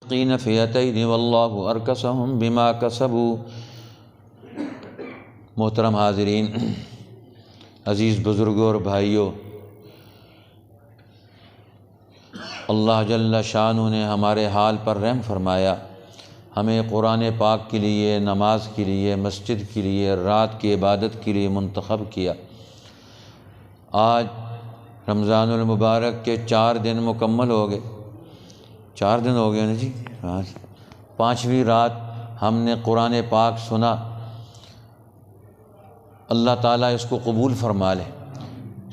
قین فئتین واللہ ارکسہم بما کسبوا۔ محترم حاضرین، عزیز بزرگوں اور بھائیوں، اللہ جل شانہ نے ہمارے حال پر رحم فرمایا، ہمیں قرآن پاک کے لیے، نماز کے لیے، مسجد کے لیے، رات کی عبادت کے لیے منتخب کیا۔ آج رمضان المبارک کے 4 دن مکمل ہو گئے، 4 دن ہو گئے نا جی، 5ویں رات ہم نے قرآن پاک سنا۔ اللہ تعالیٰ اس کو قبول فرما لے۔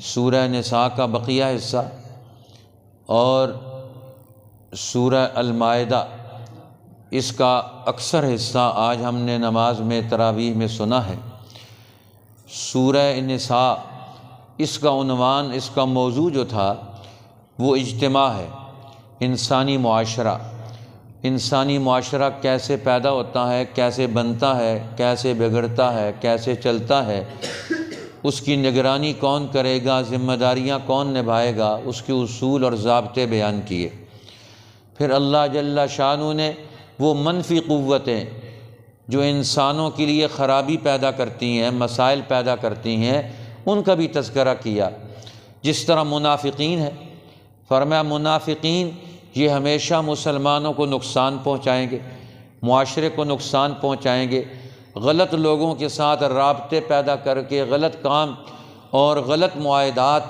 سورہ نساء کا بقیہ حصہ اور سورہ المائدہ، اس کا اکثر حصہ آج ہم نے نماز میں تراویح میں سنا ہے۔ سورہ نساء، اس کا عنوان، اس کا موضوع جو تھا وہ اجتماع ہے، انسانی معاشرہ۔ انسانی معاشرہ کیسے پیدا ہوتا ہے، کیسے بنتا ہے، کیسے بگڑتا ہے، کیسے چلتا ہے، اس کی نگرانی کون کرے گا، ذمہ داریاں کون نبھائے گا، اس کے اصول اور ضابطے بیان کیے۔ پھر اللہ جل شانہ نے وہ منفی قوتیں جو انسانوں کے لیے خرابی پیدا کرتی ہیں، مسائل پیدا کرتی ہیں، ان کا بھی تذکرہ کیا۔ جس طرح منافقین ہے، فرمایا منافقین یہ ہمیشہ مسلمانوں کو نقصان پہنچائیں گے، معاشرے کو نقصان پہنچائیں گے، غلط لوگوں کے ساتھ رابطے پیدا کر کے غلط کام اور غلط معاہدات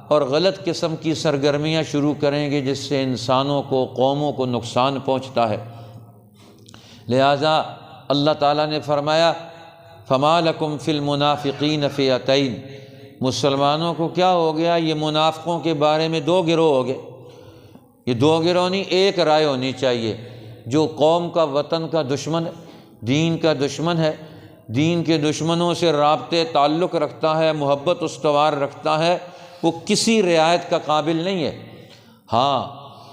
اور غلط قسم کی سرگرمیاں شروع کریں گے، جس سے انسانوں کو، قوموں کو نقصان پہنچتا ہے۔ لہٰذا اللہ تعالیٰ نے فرمایا فما لکم فی المنافقین فئتین، مسلمانوں کو کیا ہو گیا، یہ منافقوں کے بارے میں 2 گروہ ہو گئے۔ یہ 2 گروہ نہیں، ایک رائے ہونی چاہیے۔ جو قوم کا، وطن کا دشمن ہے، دین کا دشمن ہے، دین کے دشمنوں سے رابطے تعلق رکھتا ہے، محبت استوار رکھتا ہے، وہ کسی رعایت کا قابل نہیں ہے۔ ہاں،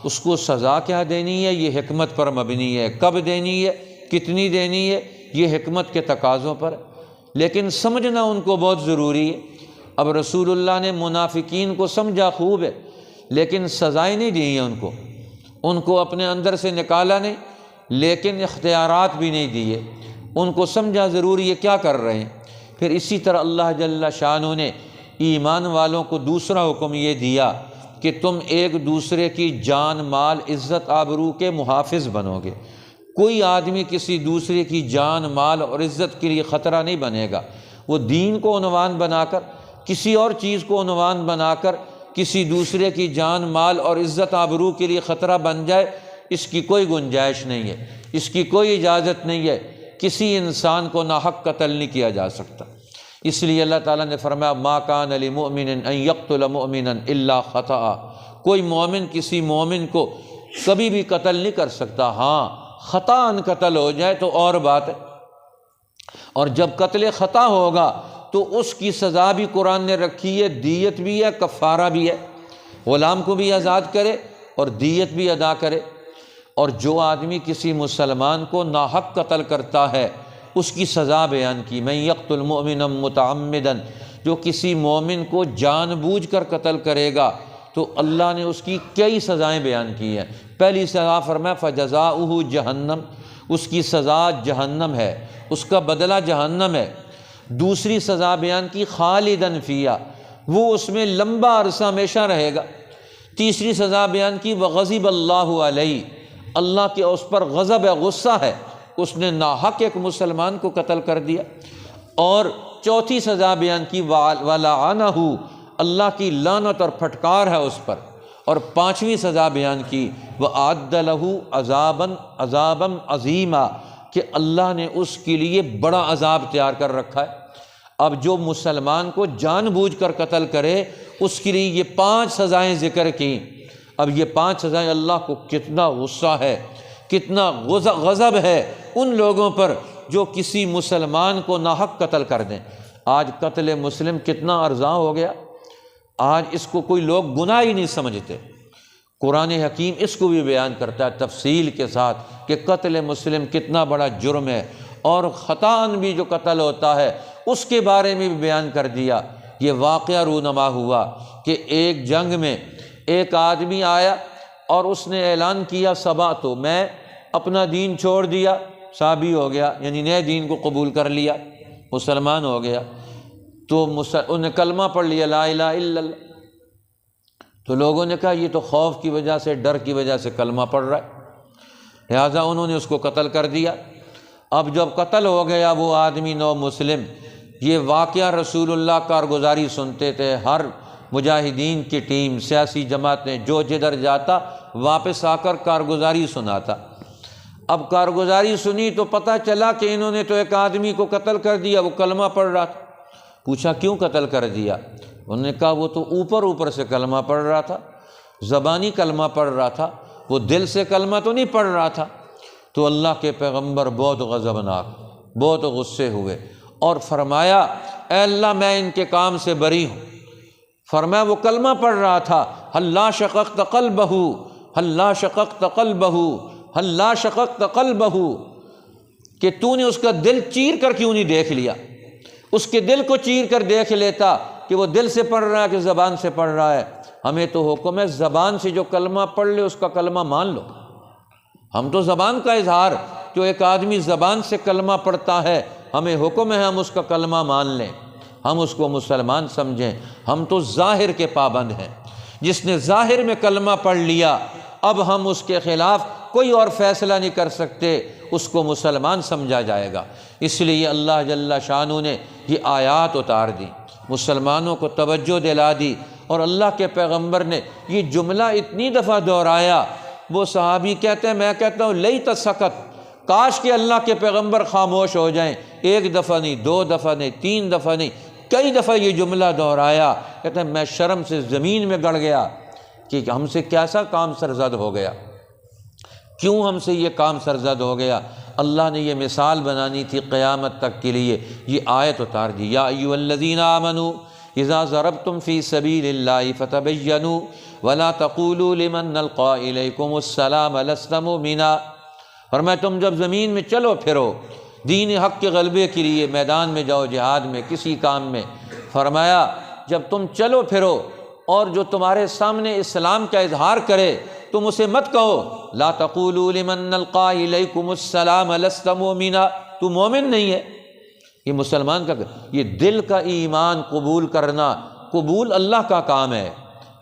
اس کو سزا کیا دینی ہے، یہ حکمت پر مبنی ہے۔ کب دینی ہے، کتنی دینی ہے، یہ حکمت کے تقاضوں پر ہے، لیکن سمجھنا ان کو بہت ضروری ہے۔ اب رسول اللہ نے منافقین کو سمجھا خوب ہے، لیکن سزائیں نہیں دی ہیں ان کو اپنے اندر سے نکالا نہیں، لیکن اختیارات بھی نہیں دیے، ان کو سمجھا ضروری ہے کیا کر رہے ہیں۔ پھر اسی طرح اللہ جل شانہ نے ایمان والوں کو دوسرا حکم یہ دیا کہ تم ایک دوسرے کی جان، مال، عزت، آبرو کے محافظ بنو گے۔ کوئی آدمی کسی دوسرے کی جان، مال اور عزت کے لیے خطرہ نہیں بنے گا۔ وہ دین کو عنوان بنا کر، کسی اور چیز کو عنوان بنا کر کسی دوسرے کی جان، مال اور عزت، آبرو کے لیے خطرہ بن جائے، اس کی کوئی گنجائش نہیں ہے، اس کی کوئی اجازت نہیں ہے۔ کسی انسان کو ناحق قتل نہیں کیا جا سکتا۔ اس لیے اللہ تعالیٰ نے فرمایا ما کان لمؤمن ان یقتل مؤمنا الا خطأ، کوئی مومن کسی مومن کو کبھی بھی قتل نہیں کر سکتا، ہاں خطأ قتل ہو جائے تو اور بات ہے۔ اور جب قتل خطا ہوگا تو اس کی سزا بھی قرآن نے رکھی ہے، دیت بھی ہے، کفارہ بھی ہے، غلام کو بھی آزاد کرے اور دیت بھی ادا کرے۔ اور جو آدمی کسی مسلمان کو ناحق قتل کرتا ہے، اس کی سزا بیان کی، من یقتل مؤمنا متعمدا، جو کسی مومن کو جان بوجھ کر قتل کرے گا تو اللہ نے اس کی کئی سزائیں بیان کی ہیں۔ پہلی سزا فرمایا فجزاؤہ جہنم، اس کی سزا جہنم ہے، اس کا بدلہ جہنم ہے۔ دوسری سزا بیان کی خالدن فیہا، وہ اس میں لمبا عرصہ ہمیشہ رہے گا۔ تیسری سزا بیان کی وغضب اللہ علیہ، اللہ کے اس پر غضب ہے، غصہ ہے، اس نے ناحق ایک مسلمان کو قتل کر دیا۔ اور چوتھی سزا بیان کی ولعنہ، اللہ کی لعنت اور پھٹکار ہے اس پر۔ اور 5ویں سزا بیان کی وَأَعَدَّ لَهُ عَذَابًا عَظِیمًا، کہ اللہ نے اس کے لیے بڑا عذاب تیار کر رکھا ہے۔ اب جو مسلمان کو جان بوجھ کر قتل کرے اس کے لیے یہ 5 سزائیں ذکر کی۔ اب یہ 5 سزائیں، اللہ کو کتنا غصہ ہے، کتنا غضب ہے ان لوگوں پر جو کسی مسلمان کو ناحق قتل کر دیں۔ آج قتل مسلم کتنا ارزاں ہو گیا، آج اس کو کوئی لوگ گناہ ہی نہیں سمجھتے۔ قرآن حکیم اس کو بھی بیان کرتا ہے تفصیل کے ساتھ کہ قتل مسلم کتنا بڑا جرم ہے، اور خطاً بھی جو قتل ہوتا ہے اس کے بارے میں بھی بیان کر دیا۔ یہ واقعہ رونما ہوا کہ ایک جنگ میں ایک آدمی آیا اور اس نے اعلان کیا صبا تو میں اپنا دین چھوڑ دیا، صحابی ہو گیا، یعنی نئے دین کو قبول کر لیا، مسلمان ہو گیا، تو انہوں نے کلمہ پڑھ لیا لا الہ الا اللہ، تو لوگوں نے کہا یہ تو خوف کی وجہ سے، ڈر کی وجہ سے کلمہ پڑھ رہا ہے، لہٰذا انہوں نے اس کو قتل کر دیا۔ اب جب قتل ہو گیا وہ آدمی نو مسلم، یہ واقعہ رسول اللہ کارگزاری سنتے تھے، ہر مجاہدین کی ٹیم، سیاسی جماعتیں، جو جدھر جاتا واپس آ کر کارگزاری سناتا۔ اب کارگزاری سنی تو پتہ چلا کہ انہوں نے تو ایک آدمی کو قتل کر دیا، وہ کلمہ پڑھ رہا تھا۔ پوچھا کیوں قتل کر دیا؟ انہوں نے کہا وہ تو اوپر سے کلمہ پڑھ رہا تھا، زبانی کلمہ پڑھ رہا تھا، وہ دل سے کلمہ تو نہیں پڑھ رہا تھا۔ تو اللہ کے پیغمبر بہت غضبناک، بہت غصے ہوئے اور فرمایا اے اللہ میں ان کے کام سے بری ہوں۔ فرمایا وہ کلمہ پڑھ رہا تھا حلا شققت قلبہ، حلا شققت قلبہ، حلا شققت قلبہ، کہ تو نے اس کا دل چیر کر کیوں نہیں دیکھ لیا؟ اس کے دل کو چیر کر دیکھ لیتا کہ وہ دل سے پڑھ رہا ہے کہ زبان سے پڑھ رہا ہے۔ ہمیں تو حکم ہے زبان سے جو کلمہ پڑھ لے اس کا کلمہ مان لو۔ ہم تو زبان کا اظہار، جو ایک آدمی زبان سے کلمہ پڑھتا ہے ہمیں حکم ہے ہم اس کا کلمہ مان لیں، ہم اس کو مسلمان سمجھیں۔ ہم تو ظاہر کے پابند ہیں، جس نے ظاہر میں کلمہ پڑھ لیا اب ہم اس کے خلاف کوئی اور فیصلہ نہیں کر سکتے، اس کو مسلمان سمجھا جائے گا۔ اس لیے اللہ جل شانہ نے یہ آیات اتار دی، مسلمانوں کو توجہ دلا دی، اور اللہ کے پیغمبر نے یہ جملہ اتنی دفعہ دہرایا، وہ صحابی کہتے ہیں میں کہتا ہوں لیت سکت، کاش کہ اللہ کے پیغمبر خاموش ہو جائیں، ایک دفعہ نہیں، دو دفعہ نہیں، تین دفعہ نہیں، کئی دفعہ یہ جملہ دہرایا۔ کہتے ہیں میں شرم سے زمین میں گڑ گیا کہ ہم سے کیسا کام سرزد ہو گیا، کیوں ہم سے یہ کام سرزد ہو گیا۔ اللہ نے یہ مثال بنانی تھی قیامت تک کے لیے، یہ آیت اتار دی یا ایھا الذین آمنوا اذا ضربتم فی سبیل اللہ فتبینوا ولا تقولوا لمن القى الیکم السلام لست مؤمنا۔ فرمایا تم جب زمین میں چلو پھرو دین حق کے غلبے کے لیے، میدان میں جاؤ، جہاد میں، کسی کام میں، فرمایا جب تم چلو پھرو اور جو تمہارے سامنے اسلام کا اظہار کرے تم اسے مت کہو لا تقولوا لمن القى الیکم السلام لست مؤمنا، تو مومن نہیں ہے۔ یہ مسلمان کا، یہ دل کا ایمان قبول کرنا، قبول اللہ کا کام ہے،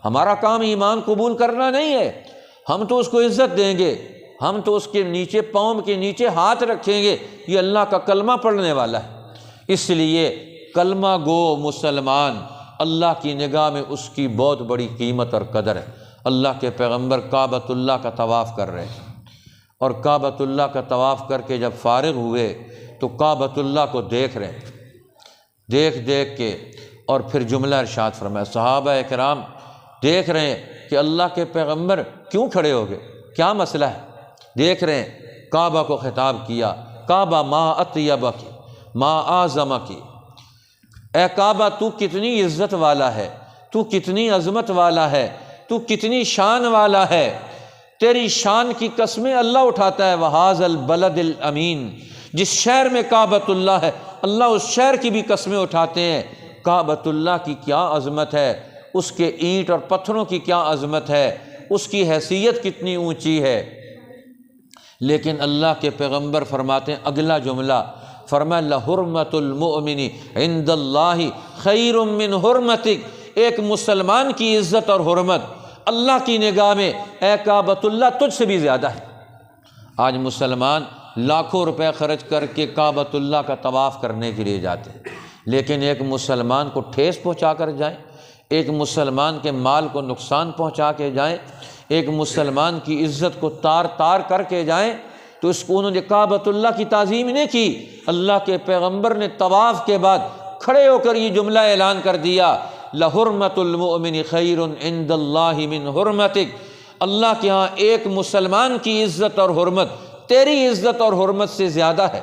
ہمارا کام ایمان قبول کرنا نہیں ہے۔ ہم تو اس کو عزت دیں گے، ہم تو اس کے نیچے پاؤں کے نیچے ہاتھ رکھیں گے، یہ اللہ کا کلمہ پڑھنے والا ہے۔ اس لیے کلمہ گو مسلمان اللہ کی نگاہ میں اس کی بہت بڑی قیمت اور قدر ہے۔ اللہ کے پیغمبر کعبۃ اللہ کا طواف کر رہے ہیں، اور کعبۃ اللہ کا طواف کر کے جب فارغ ہوئے تو کعبۃ اللہ کو دیکھ رہے ہیں، دیکھ کے، اور پھر جملہ ارشاد فرمایا، صحابہ کرام دیکھ رہے ہیں کہ اللہ کے پیغمبر کیوں کھڑے ہو گئے، کیا مسئلہ ہے، دیکھ رہے ہیں۔ کعبہ کو خطاب کیا، کعبہ ما اطیبک، ما اعظمک، اے کعبہ تو کتنی عزت والا ہے، تو کتنی عظمت والا ہے، تو کتنی شان والا ہے، تیری شان کی قسمیں اللہ اٹھاتا ہے۔ وہذا البلد الامین، جس شہر میں کعبۃ اللہ ہے اللہ اس شہر کی بھی قسمیں اٹھاتے ہیں۔ کعبۃ اللہ کی کیا عظمت ہے، اس کے اینٹ اور پتھروں کی کیا عظمت ہے، اس کی حیثیت کتنی اونچی ہے۔ لیکن اللہ کے پیغمبر فرماتے ہیں اگلا جملہ، فرمایا لحرمۃ المؤمن عند اللہ خیر من حرمتک، ایک مسلمان کی عزت اور حرمت اللہ کی نگاہ میں اے کعبۃ اللہ تجھ سے بھی زیادہ ہے۔ آج مسلمان لاکھوں روپے خرچ کر کے کعبۃ اللہ کا طواف کرنے کے لیے جاتے ہیں، لیکن ایک مسلمان کو ٹھیس پہنچا کر جائیں، ایک مسلمان کے مال کو نقصان پہنچا کے جائیں، ایک مسلمان کی عزت کو تار تار کر کے جائیں، تو اس کو انہوں نے کعبۃ اللہ کی تعظیم نہیں کی۔ اللہ کے پیغمبر نے طواف کے بعد کھڑے ہو کر یہ جملہ اعلان کر دیا، لحرمۃ المؤمن خیر عند اللہ من حرمتک، اللہ کے ہاں ایک مسلمان کی عزت اور حرمت تیری عزت اور حرمت سے زیادہ ہے۔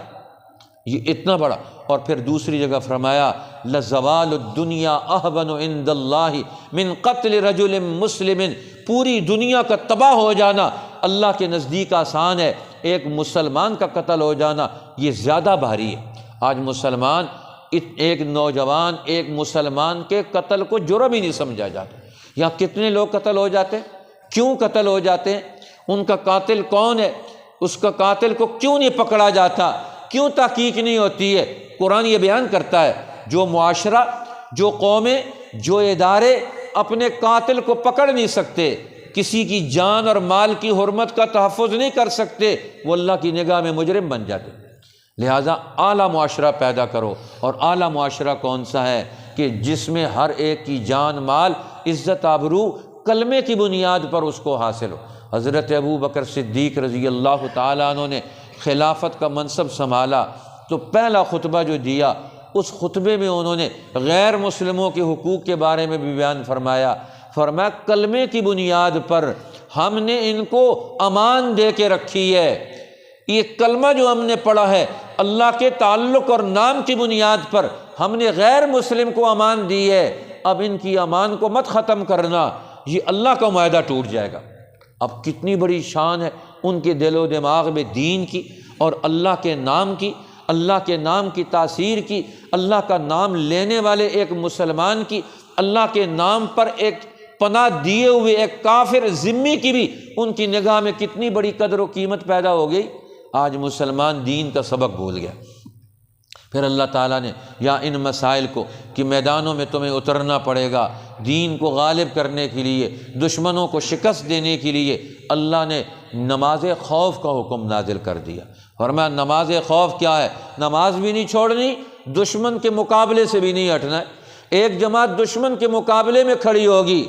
یہ اتنا بڑا، اور پھر دوسری جگہ فرمایا لزوال الدنیا اہون عند اللہ من قتل رجل مسلم، پوری دنیا کا تباہ ہو جانا اللہ کے نزدیک آسان ہے، ایک مسلمان کا قتل ہو جانا یہ زیادہ بھاری ہے۔ آج مسلمان، ایک نوجوان ایک مسلمان کے قتل کو جرم ہی نہیں سمجھا جاتا۔ یہاں کتنے لوگ قتل ہو جاتے ہیں، کیوں قتل ہو جاتے ہیں، ان کا قاتل کون ہے، اس کا قاتل کو کیوں نہیں پکڑا جاتا، کیوں تحقیق نہیں ہوتی ہے؟ قرآن یہ بیان کرتا ہے جو معاشرہ، جو قومیں، جو ادارے اپنے قاتل کو پکڑ نہیں سکتے، کسی کی جان اور مال کی حرمت کا تحفظ نہیں کر سکتے، وہ اللہ کی نگاہ میں مجرم بن جاتے۔ لہٰذا اعلیٰ معاشرہ پیدا کرو، اور اعلیٰ معاشرہ کون سا ہے کہ جس میں ہر ایک کی جان، مال، عزت، آبرو کلمے کی بنیاد پر اس کو حاصل ہو۔ حضرت ابو بکر صدیق رضی اللہ تعالیٰ عنہ نے خلافت کا منصب سنبھالا تو پہلا خطبہ جو دیا، اس خطبے میں انہوں نے غیر مسلموں کے حقوق کے بارے میں بھی بیان فرمایا۔ فرمایا کلمے کی بنیاد پر ہم نے ان کو امان دے کے رکھی ہے، یہ کلمہ جو ہم نے پڑھا ہے اللہ کے تعلق اور نام کی بنیاد پر ہم نے غیر مسلم کو امان دی ہے، اب ان کی امان کو مت ختم کرنا، یہ اللہ کا معاہدہ ٹوٹ جائے گا۔ اب کتنی بڑی شان ہے ان کے دل و دماغ میں دین کی اور اللہ کے نام کی، اللہ کے نام کی تاثیر کی، اللہ کا نام لینے والے ایک مسلمان کی، اللہ کے نام پر ایک پناہ دیے ہوئے ایک کافر ذمی کی بھی ان کی نگاہ میں کتنی بڑی قدر و قیمت پیدا ہو گئی۔ آج مسلمان دین کا سبق بھول گیا۔ پھر اللہ تعالیٰ نے یا ان مسائل کو کہ میدانوں میں تمہیں اترنا پڑے گا، دین کو غالب کرنے کے لیے، دشمنوں کو شکست دینے کے لیے اللہ نے نماز خوف کا حکم نازل کر دیا۔ فرمایا نماز خوف کیا ہے؟ نماز بھی نہیں چھوڑنی، دشمن کے مقابلے سے بھی نہیں ہٹنا ہے۔ ایک جماعت دشمن کے مقابلے میں کھڑی ہوگی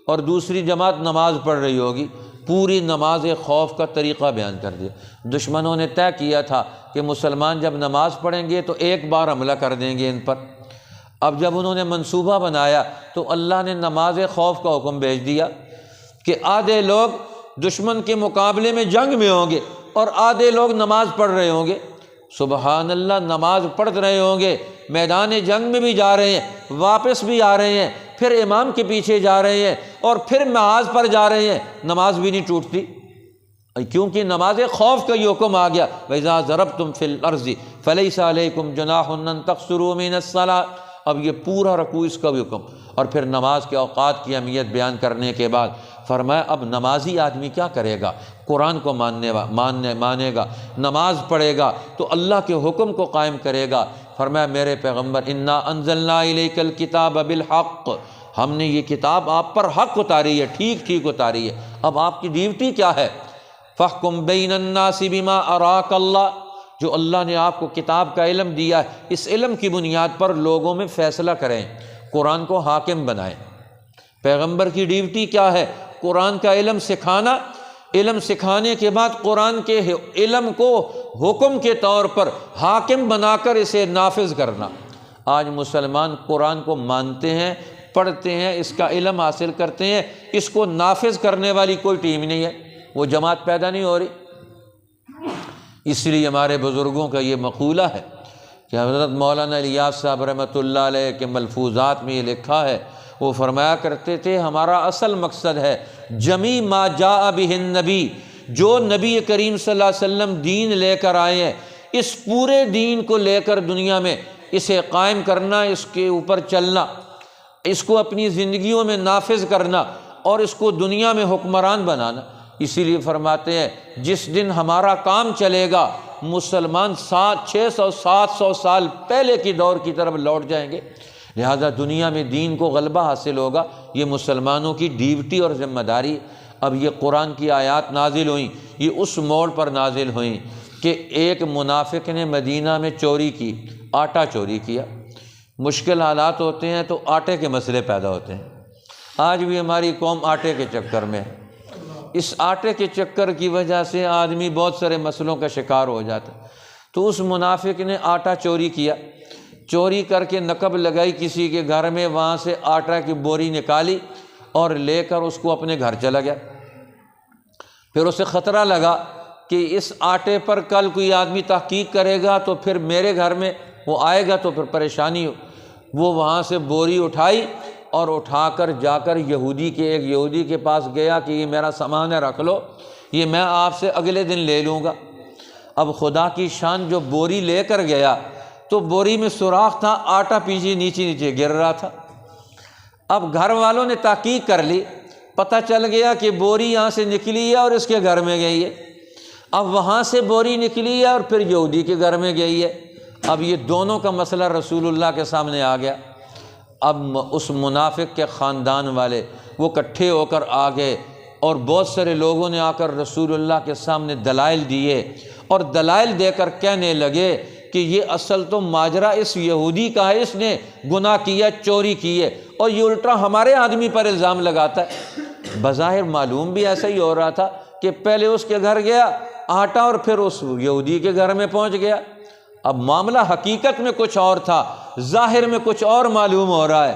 اور دوسری جماعت نماز پڑھ رہی ہوگی، پوری نماز خوف کا طریقہ بیان کر دیا۔ دشمنوں نے طے کیا تھا کہ مسلمان جب نماز پڑھیں گے تو ایک بار حملہ کر دیں گے ان پر۔ اب جب انہوں نے منصوبہ بنایا تو اللہ نے نماز خوف کا حکم بھیج دیا کہ آدھے لوگ دشمن کے مقابلے میں جنگ میں ہوں گے اور آدھے لوگ نماز پڑھ رہے ہوں گے۔ سبحان اللہ، نماز پڑھ رہے ہوں گے، میدان جنگ میں بھی جا رہے ہیں، واپس بھی آ رہے ہیں، پھر امام کے پیچھے جا رہے ہیں اور پھر محاذ پر جا رہے ہیں، نماز بھی نہیں ٹوٹتی، کیونکہ نماز خوف کا یہ حکم آ گیا وَإِذَا ضَرَبْتُمْ فِي الْأَرْضِ فَلَيْسَ عَلَيْكُمْ جُنَاحٌ أَن تَقْصُرُوا مِنَ الصَّلَاةِ۔ اب یہ پورا رکوع اس کا بھی حکم، اور پھر نماز کے اوقات کی اہمیت بیان کرنے کے بعد فرمایا اب نمازی آدمی کیا کرے گا؟ قرآن کو مانے گا، نماز پڑھے گا تو اللہ کے حکم کو قائم کرے گا۔ فرمایا میرے پیغمبر انا انزلنا الیک الکتاب بالحق، ہم نے یہ کتاب آپ پر حق اتاری ہے، ٹھیک ٹھیک اتاری ہے۔ اب آپ کی ڈیوٹی کیا ہے؟ فاحکم بین الناس بما اراک اللہ، جو اللہ نے آپ کو کتاب کا علم دیا ہے اس علم کی بنیاد پر لوگوں میں فیصلہ کریں، قرآن کو حاکم بنائیں۔ پیغمبر کی ڈیوٹی کیا ہے؟ قرآن کا علم سکھانا، علم سکھانے کے بعد قرآن کے علم کو حکم کے طور پر حاکم بنا کر اسے نافذ کرنا۔ آج مسلمان قرآن کو مانتے ہیں، پڑھتے ہیں، اس کا علم حاصل کرتے ہیں، اس کو نافذ کرنے والی کوئی ٹیم نہیں ہے، وہ جماعت پیدا نہیں ہو رہی۔ اس لیے ہمارے بزرگوں کا یہ مقولہ ہے کہ حضرت مولانا الیاس صاحب رحمۃ اللہ علیہ کے ملفوظات میں یہ لکھا ہے، وہ فرمایا کرتے تھے ہمارا اصل مقصد ہے جمی ما جاء بہ النبی، جو نبی کریم صلی اللہ علیہ وسلم دین لے کر آئے ہیں اس پورے دین کو لے کر دنیا میں اسے قائم کرنا، اس کے اوپر چلنا، اس کو اپنی زندگیوں میں نافذ کرنا اور اس کو دنیا میں حکمران بنانا۔ اسی لیے فرماتے ہیں جس دن ہمارا کام چلے گا مسلمان 600-700 سال پہلے کی دور کی طرف لوٹ جائیں گے۔ لہذا دنیا میں دین کو غلبہ حاصل ہوگا، یہ مسلمانوں کی ڈیوٹی اور ذمہ داری۔ اب یہ قرآن کی آیات نازل ہوئیں، یہ اس موڑ پر نازل ہوئیں کہ ایک منافق نے مدینہ میں چوری کی، آٹا چوری کیا۔ مشکل حالات ہوتے ہیں تو آٹے کے مسئلے پیدا ہوتے ہیں۔ آج بھی ہماری قوم آٹے کے چکر میں ہے، اس آٹے کے چکر کی وجہ سے آدمی بہت سارے مسئلوں کا شکار ہو جاتا ہے۔ تو اس منافق نے آٹا چوری کیا، چوری کر کے نقب لگائی کسی کے گھر میں، وہاں سے آٹا کی بوری نکالی اور لے کر اس کو اپنے گھر چلا گیا۔ پھر اسے خطرہ لگا کہ اس آٹے پر کل کوئی آدمی تحقیق کرے گا تو پھر میرے گھر میں وہ آئے گا تو پھر پریشانی ہو۔ وہ وہاں سے بوری اٹھائی اور اٹھا کر جا کر ایک یہودی کے پاس گیا کہ یہ میرا سامان ہے، رکھ لو، یہ میں آپ سے اگلے دن لے لوں گا۔ اب خدا کی شان، جو بوری لے کر گیا تو بوری میں سوراخ تھا، آٹا پیچھے نیچے گر رہا تھا۔ اب گھر والوں نے تحقیق کر لی، پتہ چل گیا کہ بوری یہاں سے نکلی ہے اور اس کے گھر میں گئی ہے۔ اب وہاں سے بوری نکلی ہے اور پھر یہودی کے گھر میں گئی ہے۔ اب یہ دونوں کا مسئلہ رسول اللہ کے سامنے آ گیا۔ اب اس منافق کے خاندان والے وہ اکٹھے ہو کر آ گئے اور بہت سارے لوگوں نے آ کر رسول اللہ کے سامنے دلائل دیے، اور دلائل دے کر کہنے لگے کہ یہ اصل تو ماجرا اس یہودی کا ہے، اس نے گناہ کیا، چوری کی ہے، اور یہ الٹا ہمارے آدمی پر الزام لگاتا ہے۔ بظاہر معلوم بھی ایسا ہی ہو رہا تھا کہ پہلے اس کے گھر گیا آٹا اور پھر اس یہودی کے گھر میں پہنچ گیا۔ اب معاملہ حقیقت میں کچھ اور تھا، ظاہر میں کچھ اور معلوم ہو رہا ہے۔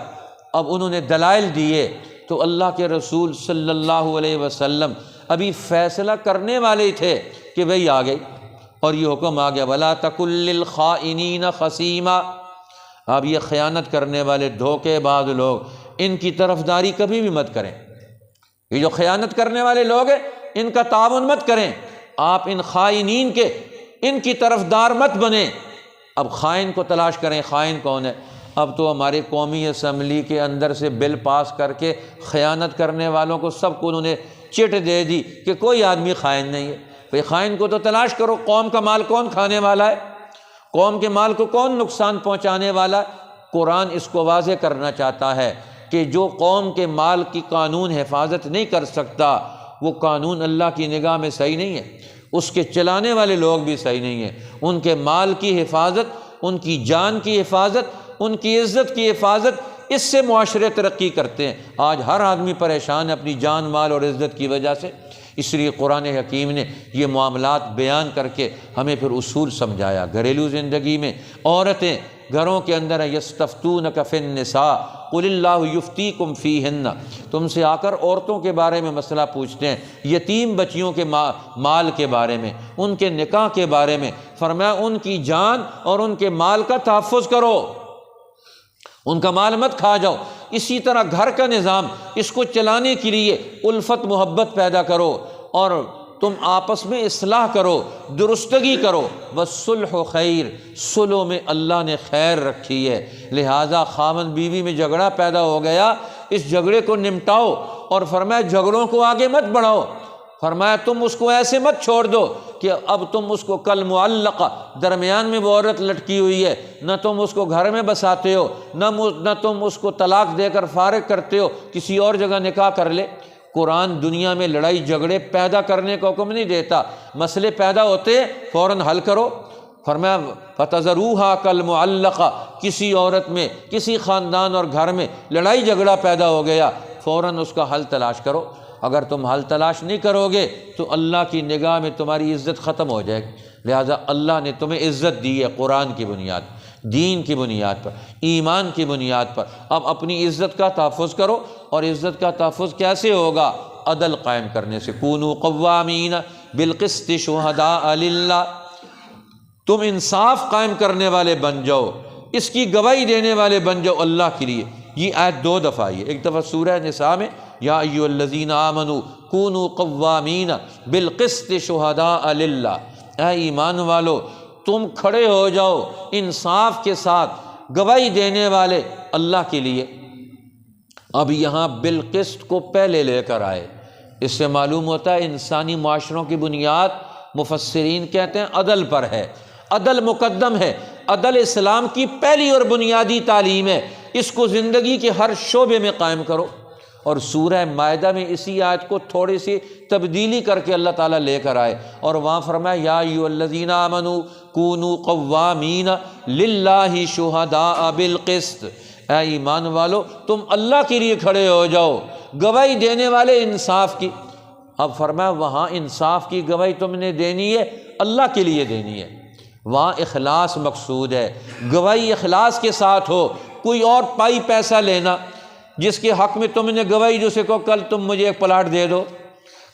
اب انہوں نے دلائل دیے تو اللہ کے رسول صلی اللہ علیہ وسلم ابھی فیصلہ کرنے والے ہی تھے کہ بھئی آ گئی، اور یہ حکم آ گیا وَلَا تَكُن لِّلْخَائِنِينَ خَصِيمًا۔ اب یہ خیانت کرنے والے دھوکے باز لوگ، ان کی طرفداری کبھی بھی مت کریں۔ یہ جو خیانت کرنے والے لوگ ہیں ان کا تعاون مت کریں، آپ ان خائنین کے ان کی طرفدار مت بنیں۔ اب خائن کو تلاش کریں، خائن کون ہے؟ اب تو ہماری قومی اسمبلی کے اندر سے بل پاس کر کے خیانت کرنے والوں کو سب کو انہوں نے چٹ دے دی کہ کوئی آدمی خائن نہیں ہے۔ بھئی خائن کو تو تلاش کرو، قوم کا مال کون کھانے والا ہے، قوم کے مال کو کون نقصان پہنچانے والا ہے۔ قرآن اس کو واضح کرنا چاہتا ہے کہ جو قوم کے مال کی قانون حفاظت نہیں کر سکتا وہ قانون اللہ کی نگاہ میں صحیح نہیں ہے، اس کے چلانے والے لوگ بھی صحیح نہیں ہیں۔ ان کے مال کی حفاظت، ان کی جان کی حفاظت، ان کی عزت کی حفاظت، اس سے معاشرے ترقی کرتے ہیں۔ آج ہر آدمی پریشان ہے اپنی جان مال اور عزت کی وجہ سے، اس لیے قرآن حکیم نے یہ معاملات بیان کر کے ہمیں پھر اصول سمجھایا۔ گھریلو زندگی میں عورتیں گھروں کے اندر ہیں، یستفتونک فی النساء قل اللہ یفتیکم فیہن، تم سے آ کر عورتوں کے بارے میں مسئلہ پوچھتے ہیں، یتیم بچیوں کے مال کے بارے میں، ان کے نکاح کے بارے میں۔ فرمایا ان کی جان اور ان کے مال کا تحفظ کرو، ان کا مال مت کھا جاؤ۔ اسی طرح گھر کا نظام، اس کو چلانے کے لیے الفت محبت پیدا کرو اور تم آپس میں اصلاح کرو، درستگی کرو۔ والصلح خیر، صلح میں اللہ نے خیر رکھی ہے، لہٰذا خاوند بیوی میں جھگڑا پیدا ہو گیا، اس جھگڑے کو نمٹاؤ، اور فرمایا جھگڑوں کو آگے مت بڑھاؤ۔ فرمایا تم اس کو ایسے مت چھوڑ دو کہ اب تم اس کو کل معلقہ، درمیان میں وہ عورت لٹکی ہوئی ہے، نہ تم اس کو گھر میں بساتے ہو، نہ تم اس کو طلاق دے کر فارغ کرتے ہو، کسی اور جگہ نکاح کر لے۔ قرآن دنیا میں لڑائی جھگڑے پیدا کرنے کا حکم نہیں دیتا، مسئلے پیدا ہوتے فوراً حل کرو۔ فرمایا فَتَذَرُوهَا كَالْمُعَلَّقَةِ، کسی عورت میں، کسی خاندان اور گھر میں لڑائی جھگڑا پیدا ہو گیا، فوراً اس کا حل تلاش کرو۔ اگر تم حل تلاش نہیں کرو گے تو اللہ کی نگاہ میں تمہاری عزت ختم ہو جائے گی۔ لہٰذا اللہ نے تمہیں عزت دی ہے قرآن کی بنیاد، دین کی بنیاد پر، ایمان کی بنیاد پر۔ اب اپنی عزت کا تحفظ کرو، اور عزت کا تحفظ کیسے ہوگا؟ عدل قائم کرنے سے۔ کونوا قوامین بالقسط شہداء للہ، تم انصاف قائم کرنے والے بن جاؤ، اس کی گواہی دینے والے بن جاؤ اللہ کے لیے۔ یہ آیت دو دفعہ آئی ہے، ایک دفعہ سورہ نساء میں یا ایھا الذین آمنوا کونوا قوامین بالقسط شہداء للہ، اے ایمان والو تم کھڑے ہو جاؤ انصاف کے ساتھ گواہی دینے والے اللہ کے لیے۔ اب یہاں بالقسط کو پہلے لے کر آئے، اس سے معلوم ہوتا ہے انسانی معاشروں کی بنیاد مفسرین کہتے ہیں عدل پر ہے، عدل مقدم ہے، عدل اسلام کی پہلی اور بنیادی تعلیم ہے، اس کو زندگی کے ہر شعبے میں قائم کرو۔ اور سورہ مائدہ میں اسی آیت کو تھوڑی سی تبدیلی کر کے اللہ تعالیٰ لے کر آئے، اور وہاں فرمایا یا ایھا الذین آمنوا کونوا قوامین للہ شہداء بالقسط، اے ایمان والو تم اللہ کے لیے کھڑے ہو جاؤ گواہی دینے والے انصاف کی۔ اب فرمایا وہاں انصاف کی گواہی تم نے دینی ہے، اللہ کے لیے دینی ہے، وہاں اخلاص مقصود ہے، گواہی اخلاص کے ساتھ ہو، کوئی اور پائی پیسہ لینا جس کے حق میں تم نے گواہی جو سے کہو کل تم مجھے ایک پلاٹ دے دو،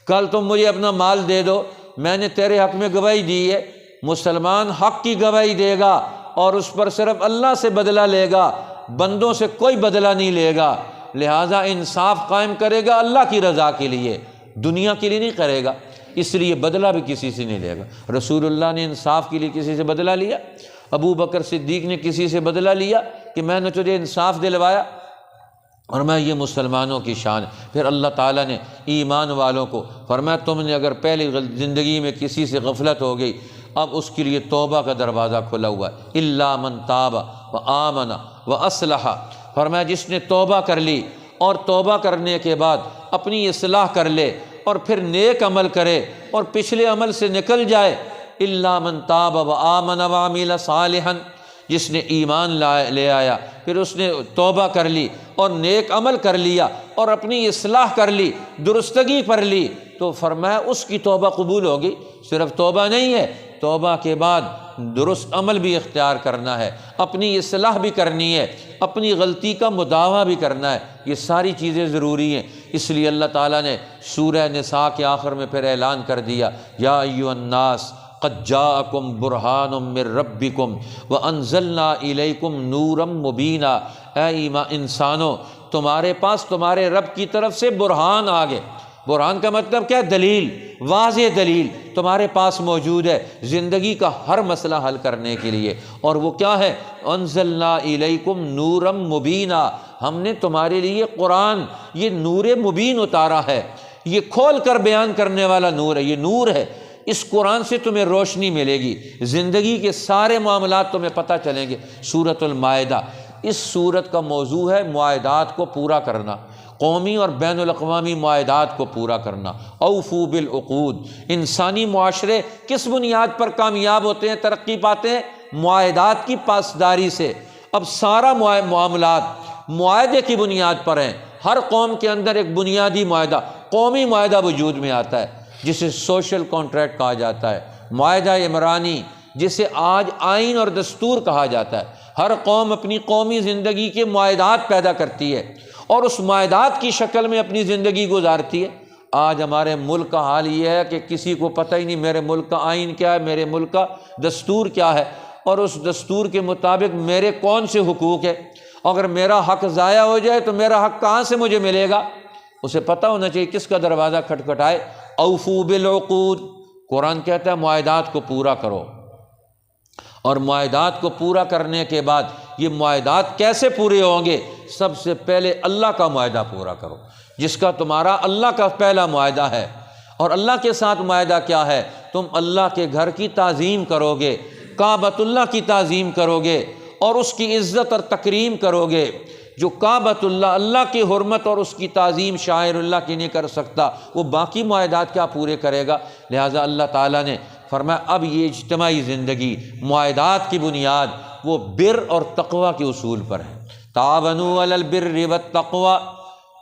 کل تم مجھے اپنا مال دے دو، میں نے تیرے حق میں گواہی دی ہے۔ مسلمان حق کی گواہی دے گا اور اس پر صرف اللہ سے بدلہ لے گا، بندوں سے کوئی بدلہ نہیں لے گا، لہٰذا انصاف قائم کرے گا اللہ کی رضا کے لیے، دنیا کے لیے نہیں کرے گا، اس لیے بدلہ بھی کسی سے نہیں لے گا۔ رسول اللہ نے انصاف کے لیے کسی سے بدلہ لیا؟ ابو بکر صدیق نے کسی سے بدلہ لیا کہ میں نے تجھے انصاف دلوایا؟ اور میں یہ مسلمانوں کی شان ہے۔ پھر اللہ تعالیٰ نے ایمان والوں کو فرمایا تم نے اگر پہلی زندگی میں کسی سے غفلت ہو گئی، اب اس کے لیے توبہ کا دروازہ کھلا ہوا ہے، الا من تاب و آمن و اصلح، فرمایا جس نے توبہ کر لی اور توبہ کرنے کے بعد اپنی اصلاح کر لے اور پھر نیک عمل کرے اور پچھلے عمل سے نکل جائے، الا من تاب و آمن و عمل صالحا، جس نے ایمان لے آیا پھر اس نے توبہ کر لی اور نیک عمل کر لیا اور اپنی اصلاح کر لی، درستگی پر لی، تو فرمایا اس کی توبہ قبول ہوگی۔ صرف توبہ نہیں ہے، توبہ کے بعد درست عمل بھی اختیار کرنا ہے، اپنی اصلاح بھی کرنی ہے، اپنی غلطی کا مداوع بھی کرنا ہے، یہ ساری چیزیں ضروری ہیں۔ اس لیے اللہ تعالیٰ نے سورہ نساء کے آخر میں پھر اعلان کر دیا، یا ایھا الناس قد جاءکم برہان من ربکم وانزلنا الیکم نورا مبینا، اے انسانوں تمہارے پاس تمہارے رب کی طرف سے برہان آ گئے۔ برہان کا مطلب کیا ہے؟ دلیل، واضح دلیل تمہارے پاس موجود ہے زندگی کا ہر مسئلہ حل کرنے کے لیے، اور وہ کیا ہے؟ انزلنا الیکم نورا مبینا، ہم نے تمہارے لیے قرآن یہ نور مبین اتارا ہے، یہ کھول کر بیان کرنے والا نور ہے، یہ نور ہے، اس قرآن سے تمہیں روشنی ملے گی، زندگی کے سارے معاملات تمہیں پتہ چلیں گے۔ سورۃ المائدہ، اس سورت کا موضوع ہے معاہدات کو پورا کرنا، قومی اور بین الاقوامی معاہدات کو پورا کرنا۔ اوفو بالعقود، انسانی معاشرے کس بنیاد پر کامیاب ہوتے ہیں، ترقی پاتے ہیں؟ معاہدات کی پاسداری سے۔ اب سارا معاملات معاہدے کی بنیاد پر ہیں، ہر قوم کے اندر ایک بنیادی معاہدہ، قومی معاہدہ وجود میں آتا ہے جسے سوشل کانٹریکٹ کہا جاتا ہے، معاہدہ عمرانی جسے آج آئین اور دستور کہا جاتا ہے۔ ہر قوم اپنی قومی زندگی کے معاہدات پیدا کرتی ہے اور اس معاہدات کی شکل میں اپنی زندگی گزارتی ہے۔ آج ہمارے ملک کا حال یہ ہے کہ کسی کو پتہ ہی نہیں میرے ملک کا آئین کیا ہے، میرے ملک کا دستور کیا ہے، اور اس دستور کے مطابق میرے کون سے حقوق ہے، اگر میرا حق ضائع ہو جائے تو میرا حق کہاں سے مجھے ملے گا؟ اسے پتہ ہونا چاہیے کس کا دروازہ کھٹکھٹائے۔ اوفو بالعقود، قرآن کہتا ہے معاہدات کو پورا کرو، اور معاہدات کو پورا کرنے کے بعد یہ معاہدات کیسے پورے ہوں گے؟ سب سے پہلے اللہ کا معاہدہ پورا کرو، جس کا تمہارا اللہ کا پہلا معاہدہ ہے۔ اور اللہ کے ساتھ معاہدہ کیا ہے؟ تم اللہ کے گھر کی تعظیم کرو گے، کعبۃ اللہ کی تعظیم کرو گے اور اس کی عزت اور تکریم کرو گے۔ جو کعبۃ اللہ، اللہ کی حرمت اور اس کی تعظیم شاعر اللہ کی نہیں کر سکتا، وہ باقی معاہدات کیا پورے کرے گا؟ لہٰذا اللہ تعالیٰ نے فرمایا اب یہ اجتماعی زندگی، معاہدات کی بنیاد وہ بر اور تقوی کے اصول پر ہے۔ تعاونوا علی البر والتقوی،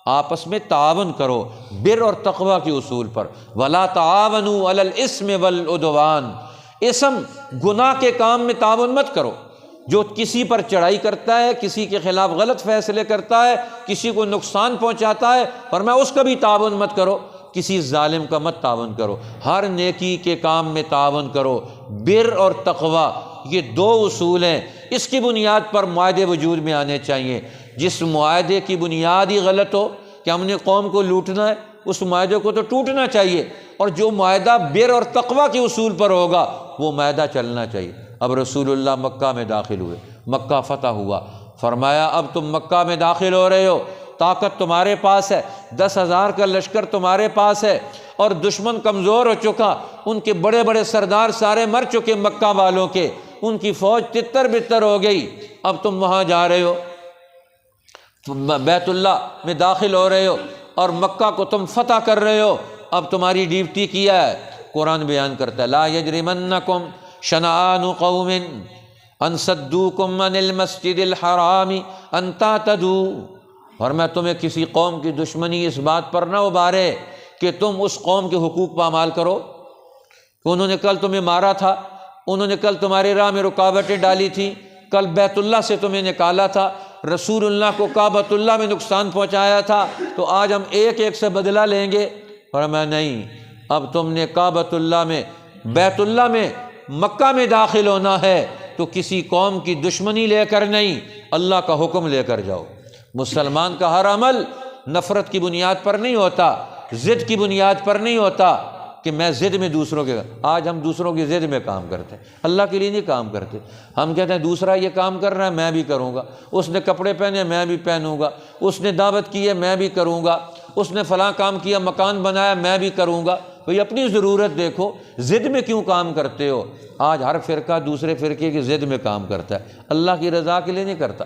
آپس میں تعاون کرو بر اور تقوی کے اصول پر۔ ولا تعاونوا علی الاثم والعدوان، اسم گناہ کے کام میں تعاون مت کرو۔ جو کسی پر چڑھائی کرتا ہے، کسی کے خلاف غلط فیصلے کرتا ہے، کسی کو نقصان پہنچاتا ہے، فرمایا اس کا بھی تعاون مت کرو، کسی ظالم کا مت تعاون کرو، ہر نیکی کے کام میں تعاون کرو۔ بر اور تقوی یہ دو اصول ہیں، اس کی بنیاد پر معاہدے وجود میں آنے چاہیے۔ جس معاہدے کی بنیاد ہی غلط ہو کہ ہم نے قوم کو لوٹنا ہے، اس معاہدے کو تو ٹوٹنا چاہیے، اور جو معاہدہ بر اور تقوی کے اصول پر ہوگا وہ معاہدہ چلنا چاہیے۔ اب رسول اللہ مکہ میں داخل ہوئے، مکہ فتح ہوا، فرمایا اب تم مکہ میں داخل ہو رہے ہو، طاقت تمہارے پاس ہے، 10,000 کا لشکر تمہارے پاس ہے، اور دشمن کمزور ہو چکا، ان کے بڑے بڑے سردار سارے مر چکے مکہ والوں کے، ان کی فوج تتر بتر ہو گئی، اب تم وہاں جا رہے ہو، بیت اللہ میں داخل ہو رہے ہو اور مکہ کو تم فتح کر رہے ہو۔ اب تمہاری ڈیوٹی کیا ہے؟ قرآن بیان کرتا ہے لا یجرمنکم شنآن قوم ان صدوکم عن المسجد الحرام ان تعتدوا، اور میں تمہیں کسی قوم کی دشمنی اس بات پر نہ ابھارے کہ تم اس قوم کے حقوق پامال کرو، کہ انہوں نے کل تمہیں مارا تھا، انہوں نے کل تمہاری راہ میں رکاوٹیں ڈالی تھیں، کل بیت اللہ سے تمہیں نکالا تھا، رسول اللہ کو کعبۃ اللہ میں نقصان پہنچایا تھا، تو آج ہم ایک ایک سے بدلہ لیں گے؟ فرمایا نہیں، اب تم نے کعبۃ اللہ میں، بیت اللہ میں، مکہ میں داخل ہونا ہے تو کسی قوم کی دشمنی لے کر نہیں، اللہ کا حکم لے کر جاؤ۔ مسلمان کا ہر عمل نفرت کی بنیاد پر نہیں ہوتا، ضد کی بنیاد پر نہیں ہوتا، کہ میں ضد میں دوسروں کے، آج ہم دوسروں کی ضد میں کام کرتے ہیں، اللہ کے لیے نہیں کام کرتے۔ ہم کہتے ہیں دوسرا یہ کام کر رہا ہے میں بھی کروں گا، اس نے کپڑے پہنے میں بھی پہنوں گا، اس نے دعوت کی ہے میں بھی کروں گا، اس نے فلاں کام کیا مکان بنایا میں بھی کروں گا۔ بھئی اپنی ضرورت دیکھو، ضد میں کیوں کام کرتے ہو؟ آج ہر فرقہ دوسرے فرقے کی ضد میں کام کرتا ہے، اللہ کی رضا کے لیے نہیں کرتا،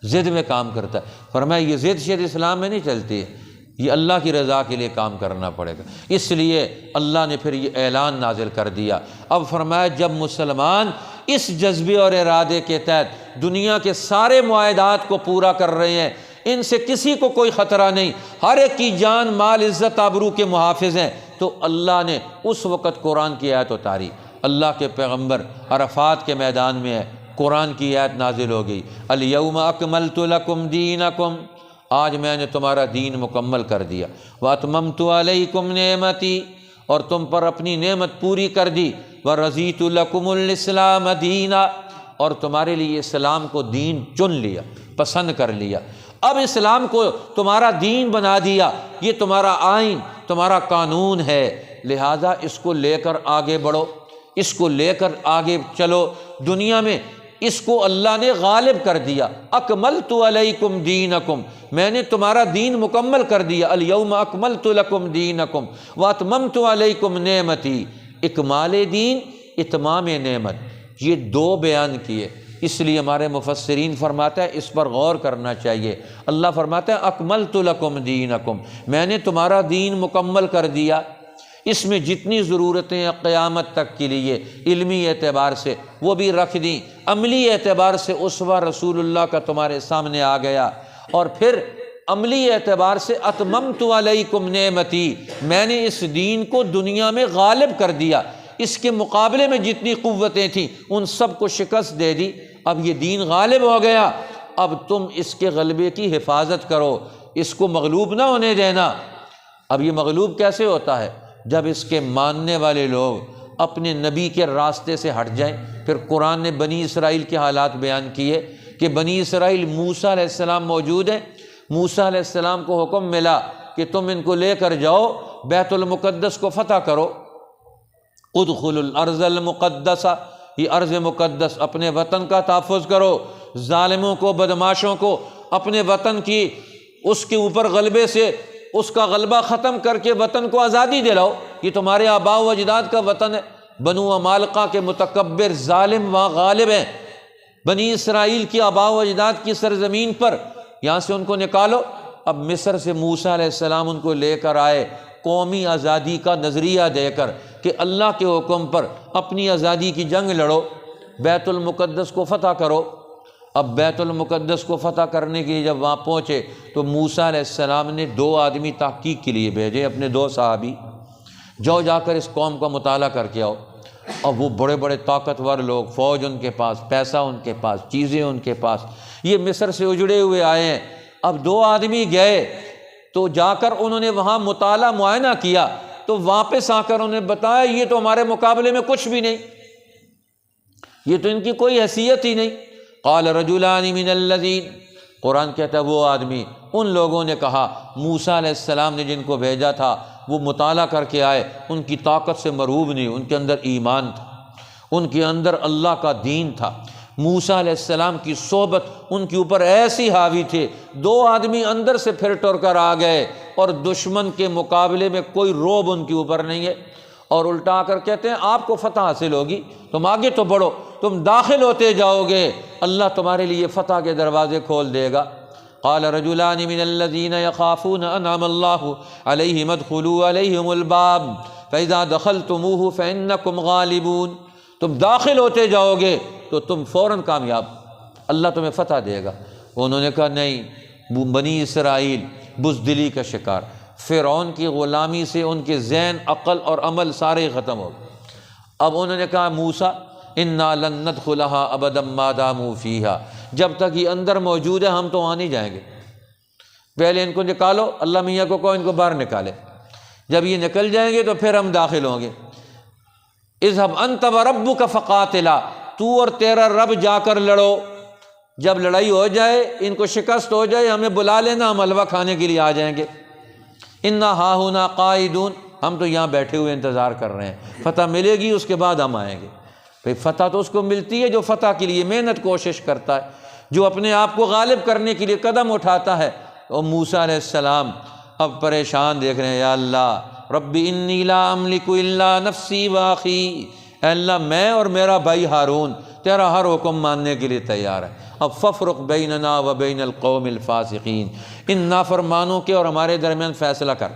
ضد میں کام کرتا ہے۔ فرمایا یہ ضد شید اسلام میں نہیں چلتی ہے، یہ اللہ کی رضا کے لیے کام کرنا پڑے گا۔ اس لیے اللہ نے پھر یہ اعلان نازل کر دیا۔ اب فرمایا جب مسلمان اس جذبے اور ارادے کے تحت دنیا کے سارے معاہدات کو پورا کر رہے ہیں، ان سے کسی کو کوئی خطرہ نہیں، ہر ایک کی جان مال عزت آبرو کے محافظ ہیں، تو اللہ نے اس وقت قرآن کی آیت اتاری۔ اللہ کے پیغمبر عرفات کے میدان میں ہے، قرآن کی آیت نازل ہو گئی، الیوم اکملت لکم دینکم، آج میں نے تمہارا دین مکمل کر دیا، واتممت علیکم نعمتی، اور تم پر اپنی نعمت پوری کر دی، ورضیت لکم الاسلام دینا، اور تمہارے لیے اسلام کو دین چن لیا، پسند کر لیا۔ اب اسلام کو تمہارا دین بنا دیا، یہ تمہارا آئین، تمہارا قانون ہے، لہٰذا اس کو لے کر آگے بڑھو، اس کو لے کر آگے چلو۔ دنیا میں اس کو اللہ نے غالب کر دیا، اکملت علیکم دینکم، میں نے تمہارا دین مکمل کر دیا، الیوم اکملت لکم دینکم واتممت علیکم نعمتی، اکمال دین، اتمام نعمت، یہ دو بیان کیے۔ اس لیے ہمارے مفسرین فرماتا ہے اس پر غور کرنا چاہیے۔ اللہ فرماتا ہے اکملت لکم دینکم، میں نے تمہارا دین مکمل کر دیا۔ اس میں جتنی ضرورتیں ہیں قیامت تک کے لیے علمی اعتبار سے وہ بھی رکھ دیں، عملی اعتبار سے اسوہ رسول اللہ کا تمہارے سامنے آ گیا، اور پھر عملی اعتبار سے اتممت علیکم نعمتی، میں نے اس دین کو دنیا میں غالب کر دیا، اس کے مقابلے میں جتنی قوتیں تھیں ان سب کو شکست دے دی۔ اب یہ دین غالب ہو گیا، اب تم اس کے غلبے کی حفاظت کرو، اس کو مغلوب نہ ہونے دینا۔ اب یہ مغلوب کیسے ہوتا ہے؟ جب اس کے ماننے والے لوگ اپنے نبی کے راستے سے ہٹ جائیں۔ پھر قرآن نے بنی اسرائیل کے حالات بیان کیے کہ بنی اسرائیل موسیٰ علیہ السلام موجود ہیں، موسیٰ علیہ السلام کو حکم ملا کہ تم ان کو لے کر جاؤ بیت المقدس کو فتح کرو، ادخلوا الارض المقدسہ، یہ ارض مقدس اپنے وطن کا تحفظ کرو، ظالموں کو بدماشوں کو اپنے وطن کی اس کے اوپر غلبے سے اس کا غلبہ ختم کر کے وطن کو آزادی دلاؤ، یہ تمہارے آباء و اجداد کا وطن ہے۔ بنو عمالقہ کے متکبر ظالم وہاں غالب ہیں، بنی اسرائیل کی آباء و اجداد کی سرزمین پر، یہاں سے ان کو نکالو۔ اب مصر سے موسیٰ علیہ السلام ان کو لے کر آئے قومی آزادی کا نظریہ دے کر کہ اللہ کے حکم پر اپنی آزادی کی جنگ لڑو، بیت المقدس کو فتح کرو۔ اب بیت المقدس کو فتح کرنے کے لیے جب وہاں پہنچے تو موسیٰ علیہ السلام نے 2 آدمی تحقیق کے لیے بھیجے، اپنے 2 صحابی، جاؤ جا کر اس قوم کا مطالعہ کر کے آؤ۔ اب وہ بڑے بڑے طاقتور لوگ، فوج ان کے پاس، پیسہ ان کے پاس، چیزیں ان کے پاس، یہ مصر سے اجڑے ہوئے آئے ہیں۔ اب 2 آدمی گئے تو جا کر انہوں نے وہاں مطالعہ معائنہ کیا تو واپس آ کر انہوں نے بتایا یہ تو ہمارے مقابلے میں کچھ بھی نہیں، یہ تو ان کی کوئی حیثیت ہی نہیں۔ قال رجلان من الذین، قرآن کہتا ہے وہ آدمی، ان لوگوں نے کہا موسیٰ علیہ السلام نے جن کو بھیجا تھا وہ مطالعہ کر کے آئے، ان کی طاقت سے مرعوب نہیں، ان کے اندر ایمان تھا، ان کے اندر اللہ کا دین تھا، موسیٰ علیہ السلام کی صحبت ان کے اوپر ایسی حاوی تھے۔ 2 آدمی اندر سے پھر ٹر کر آ گئے اور دشمن کے مقابلے میں کوئی روب ان کے اوپر نہیں ہے، اور الٹا آ کر کہتے ہیں آپ کو فتح حاصل ہوگی، تم آگے تو بڑھو، تم داخل ہوتے جاؤ گے، اللہ تمہارے لیے فتح کے دروازے کھول دے گا۔ قال رجلان من الذین یخافون انعم اللہ علیہم ادخلوا علیہم الباب فاذا دخلتموہ فانکم غالبون، تم داخل ہوتے جاؤ گے تو تم فوراً کامیاب، اللہ تمہیں فتح دے گا۔ انہوں نے کہا نہیں، بنی اسرائیل بزدلی کا شکار، فرعون کی غلامی سے ان کے ذہن، عقل اور عمل سارے ختم ہو گئے۔ اب انہوں نے کہا موسیٰ انا لن ندخلها ابدا ما داموا فیها، جب تک یہ اندر موجود ہے ہم تو وہاں نہیں جائیں گے، پہلے ان کو نکالو، اللہ میاں کو کہو ان کو باہر نکالے، جب یہ نکل جائیں گے تو پھر ہم داخل ہوں گے۔ اذهب انت وربك فقاتلا، تو اور تیرا رب جا کر لڑو، جب لڑائی ہو جائے، ان کو شکست ہو جائے، ہمیں بلا لینا، ہم حلوہ کھانے کے لیے آ جائیں گے۔ انا ہاہنا قاعدون، ہم تو یہاں بیٹھے ہوئے انتظار کر رہے ہیں، فتح ملے گی اس کے بعد ہم آئیں گے۔ بھئی فتح تو اس کو ملتی ہے جو فتح کے لیے محنت کوشش کرتا ہے، جو اپنے آپ کو غالب کرنے کے لیے قدم اٹھاتا ہے۔ اور موسیٰ علیہ السلام اب پریشان دیکھ رہے ہیں، یا اللہ رب انی لا املک الا نفسی واخی، اے اللہ میں اور میرا بھائی ہارون تیرا ہر حکم ماننے کے لیے تیار ہے، اب ففرق بیننا و بین القوم الفاسقین، ان نافرمانوں کے اور ہمارے درمیان فیصلہ کر،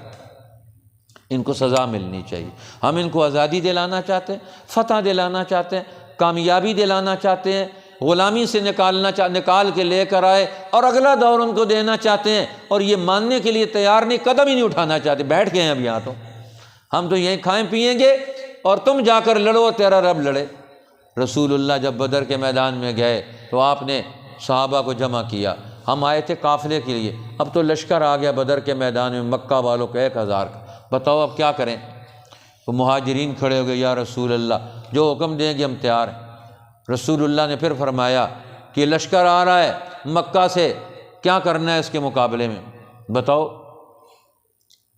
ان کو سزا ملنی چاہیے۔ ہم ان کو آزادی دلانا چاہتے ہیں، فتح دلانا چاہتے ہیں، کامیابی دلانا چاہتے ہیں، غلامی سے نکال کے لے کر آئے اور اگلا دور ان کو دینا چاہتے ہیں، اور یہ ماننے کے لیے تیار نہیں، قدم ہی نہیں اٹھانا چاہتے، بیٹھ گئے ہیں اب یہاں تو ہم تو یہیں کھائیں پیئیں گے اور تم جا کر لڑو اور تیرا رب لڑے۔ رسول اللہ جب بدر کے میدان میں گئے تو آپ نے صحابہ کو جمع کیا، ہم آئے تھے قافلے کے لیے، اب تو لشکر آ گیا بدر کے میدان میں، مکہ والوں کو 1000 کا، بتاؤ اب کیا کریں؟ تو مہاجرین کھڑے ہو گئے، یا رسول اللہ جو حکم دیں گے ہم تیار ہیں۔ رسول اللہ نے پھر فرمایا کہ لشکر آ رہا ہے مکہ سے، کیا کرنا ہے اس کے مقابلے میں بتاؤ؟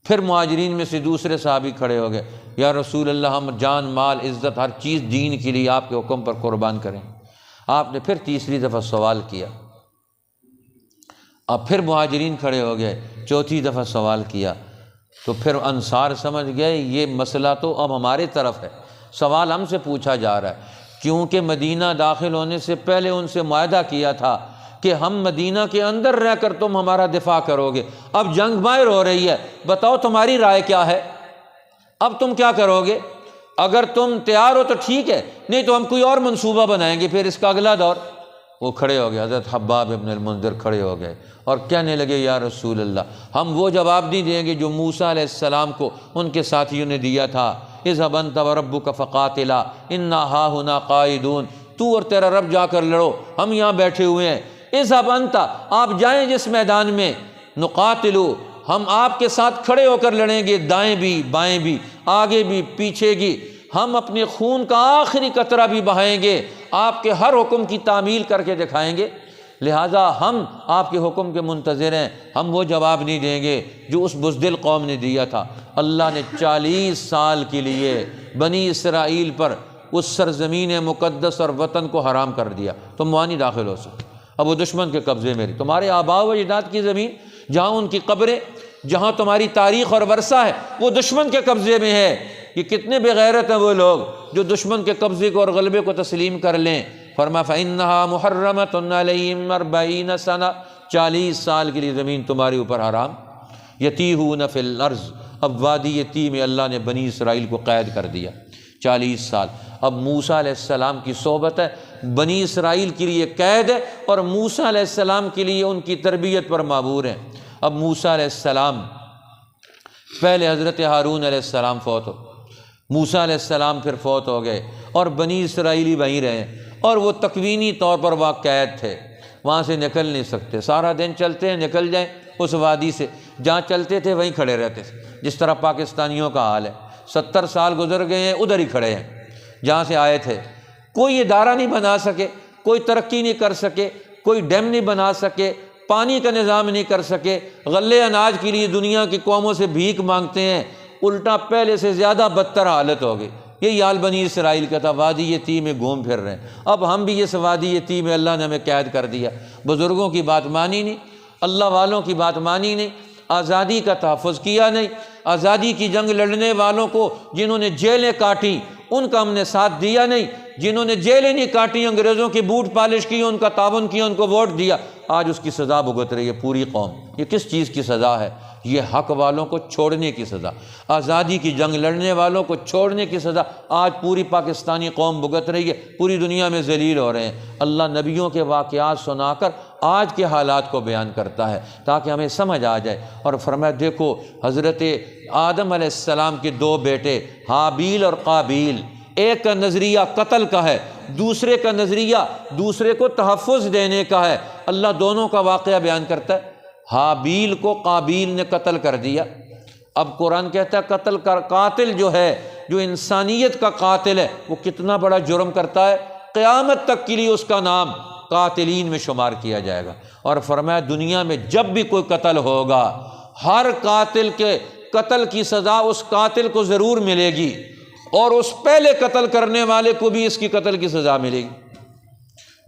پھر مہاجرین میں سے دوسرے صحابی کھڑے ہو گئے، یا رسول اللہ ہم جان مال عزت ہر چیز دین کے لیے آپ کے حکم پر قربان کریں۔ آپ نے پھر تیسری دفعہ سوال کیا، اب پھر مہاجرین کھڑے ہو گئے، چوتھی دفعہ سوال کیا، تو پھر انصار سمجھ گئے یہ مسئلہ تو اب ہمارے طرف ہے، سوال ہم سے پوچھا جا رہا ہے، کیونکہ مدینہ داخل ہونے سے پہلے ان سے معاہدہ کیا تھا کہ ہم مدینہ کے اندر رہ کر تم ہمارا دفاع کرو گے، اب جنگ باہر ہو رہی ہے، بتاؤ تمہاری رائے کیا ہے؟ اب تم کیا کرو گے؟ اگر تم تیار ہو تو ٹھیک ہے، نہیں تو ہم کوئی اور منصوبہ بنائیں گے پھر اس کا اگلا دور۔ وہ کھڑے ہو گئے، حضرت حباب ابن المنذر کھڑے ہو گئے اور کہنے لگے، یا رسول اللہ ہم وہ جواب نہیں دیں گے جو موسیٰ علیہ السلام کو ان کے ساتھیوں نے دیا تھا، اذهب انت وربك فقاتلا انا هاهنا قاعدون، تو اور تیرا رب جا کر لڑو، ہم یہاں بیٹھے ہوئے ہیں۔ اذهب انت، آپ جائیں جس میدان میں، نقاتل، ہم آپ کے ساتھ کھڑے ہو کر لڑیں گے، دائیں بھی بائیں بھی، آگے بھی پیچھے بھی، ہم اپنے خون کا آخری قطرہ بھی بہائیں گے، آپ کے ہر حکم کی تعمیل کر کے دکھائیں گے، لہٰذا ہم آپ کے حکم کے منتظر ہیں، ہم وہ جواب نہیں دیں گے جو اس بزدل قوم نے دیا تھا۔ اللہ نے 40 سال کے لیے بنی اسرائیل پر اس سرزمین مقدس اور وطن کو حرام کر دیا، تم وہاں نہیں داخل ہو سکتے، اب وہ دشمن کے قبضے میں رہی، تمہارے آباء و اجداد کی زمین جہاں ان کی قبریں، جہاں تمہاری تاریخ اور ورثہ ہے، وہ دشمن کے قبضے میں ہے۔ یہ کتنے بے غیرت ہیں وہ لوگ جو دشمن کے قبضے کو اور غلبے کو تسلیم کر لیں۔ فرمایا فَإِنَّهَا مُحَرَّمَةٌ عَلَيْهِمْ 40 سنہ، 40 سال کے لیے زمین تمہارے اوپر حرام۔ یتیہون فی الارض، اب وادی یتی میں اللہ نے بنی اسرائیل کو قید کر دیا 40 سال۔ اب موسیٰ علیہ السلام کی صحبت ہے، بنی اسرائیل کے لیے قید ہے، اور موسیٰ علیہ السلام کے لیے ان کی تربیت پر معمور ہیں۔ اب موسیٰ علیہ السلام، پہلے حضرت ہارون علیہ السلام فوت ہو، موسیٰ علیہ السلام پھر فوت ہو گئے، اور بنی اسرائیلی وہیں رہے، اور وہ تکوینی طور پر وہاں قید تھے، وہاں سے نکل نہیں سکتے، سارا دن چلتے ہیں نکل جائیں اس وادی سے، جہاں چلتے تھے وہیں کھڑے رہتے تھے، جس طرح پاکستانیوں کا حال ہے، 70 سال گزر گئے ہیں، ادھر ہی کھڑے ہیں جہاں سے آئے تھے، کوئی ادارہ نہیں بنا سکے، کوئی ترقی نہیں کر سکے، کوئی ڈیم نہیں بنا سکے، پانی کا نظام نہیں کر سکے، غلے اناج کے لیے دنیا کی قوموں سے بھیک مانگتے ہیں، الٹا پہلے سے زیادہ بدتر حالت ہو گئی۔ یہی حال بنی اسرائیل کا تھا، وادی یتیم میں گھوم پھر رہے ہیں۔ اب ہم بھی اس وادی یتیم میں اللہ نے ہمیں قید کر دیا، بزرگوں کی بات مانی نہیں، اللہ والوں کی بات مانی نہیں، آزادی کا تحفظ کیا نہیں، آزادی کی جنگ لڑنے والوں کو جنہوں نے جیلیں کاٹیں ان کا ہم نے ساتھ دیا نہیں، جنہوں نے جیلیں نہیں کاٹی، انگریزوں کی بوٹ پالش کی، ان کا تعاون کیا، ان کو ووٹ دیا، آج اس کی سزا بھگت رہی ہے پوری قوم۔ یہ کس چیز کی سزا ہے؟ یہ حق والوں کو چھوڑنے کی سزا، آزادی کی جنگ لڑنے والوں کو چھوڑنے کی سزا آج پوری پاکستانی قوم بھگت رہی ہے، پوری دنیا میں ذلیل ہو رہے ہیں۔ اللہ نبیوں کے واقعات سنا کر آج کے حالات کو بیان کرتا ہے تاکہ ہمیں سمجھ آ جائے، اور فرمایا دیکھو حضرت آدم علیہ السلام کے 2 بیٹے حابیل اور قابیل، ایک کا نظریہ قتل کا ہے، دوسرے کا نظریہ دوسرے کو تحفظ دینے کا ہے۔ اللہ دونوں کا واقعہ بیان کرتا ہے، حابیل کو قابیل نے قتل کر دیا، اب قرآن کہتا ہے قتل کر، قاتل جو ہے، جو انسانیت کا قاتل ہے، وہ کتنا بڑا جرم کرتا ہے، قیامت تک کے لیے اس کا نام قاتلین میں شمار کیا جائے گا۔ اور فرمایا دنیا میں جب بھی کوئی قتل ہوگا، ہر قاتل کے قتل کی سزا اس قاتل کو ضرور ملے گی، اور اس پہلے قتل کرنے والے کو بھی اس کی قتل کی سزا ملے گی۔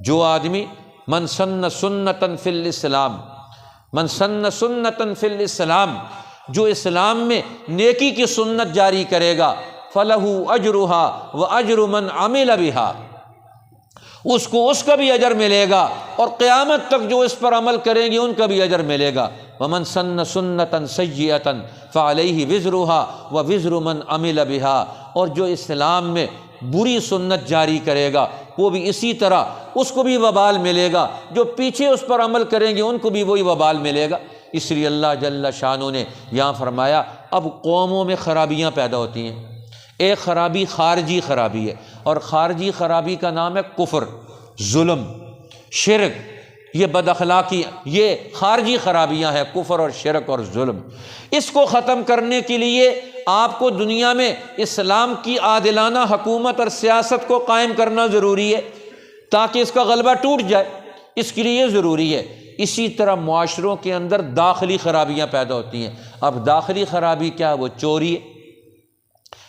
جو آدمی من سن سنتن فی الاسلام، من سن سنتن فی الاسلام، جو اسلام میں نیکی کی سنت جاری کرے گا، فلہ اجرہا واجر من عمل بہا، اس کو اس کا بھی اجر ملے گا، اور قیامت تک جو اس پر عمل کریں گے ان کا بھی اجر ملے گا۔ ومن سن سنتا سیئۃ فعلیہ وزرہا ووزر من عمل بہا، اور جو اسلام میں بری سنت جاری کرے گا وہ بھی اسی طرح اس کو بھی وبال ملے گا، جو پیچھے اس پر عمل کریں گے ان کو بھی وہی وبال ملے گا۔ اس لیے اللہ جل شانہ نے یہاں فرمایا اب قوموں میں خرابیاں پیدا ہوتی ہیں۔ ایک خرابی خارجی خرابی ہے، اور خارجی خرابی کا نام ہے کفر، ظلم، شرک، یہ بد اخلاقی، یہ خارجی خرابیاں ہیں، کفر اور شرک اور ظلم۔ اس کو ختم کرنے کے لیے آپ کو دنیا میں اسلام کی عادلانہ حکومت اور سیاست کو قائم کرنا ضروری ہے تاکہ اس کا غلبہ ٹوٹ جائے، اس کے لیے یہ ضروری ہے۔ اسی طرح معاشروں کے اندر داخلی خرابیاں پیدا ہوتی ہیں۔ اب داخلی خرابی کیا ہے؟ وہ چوری ہے۔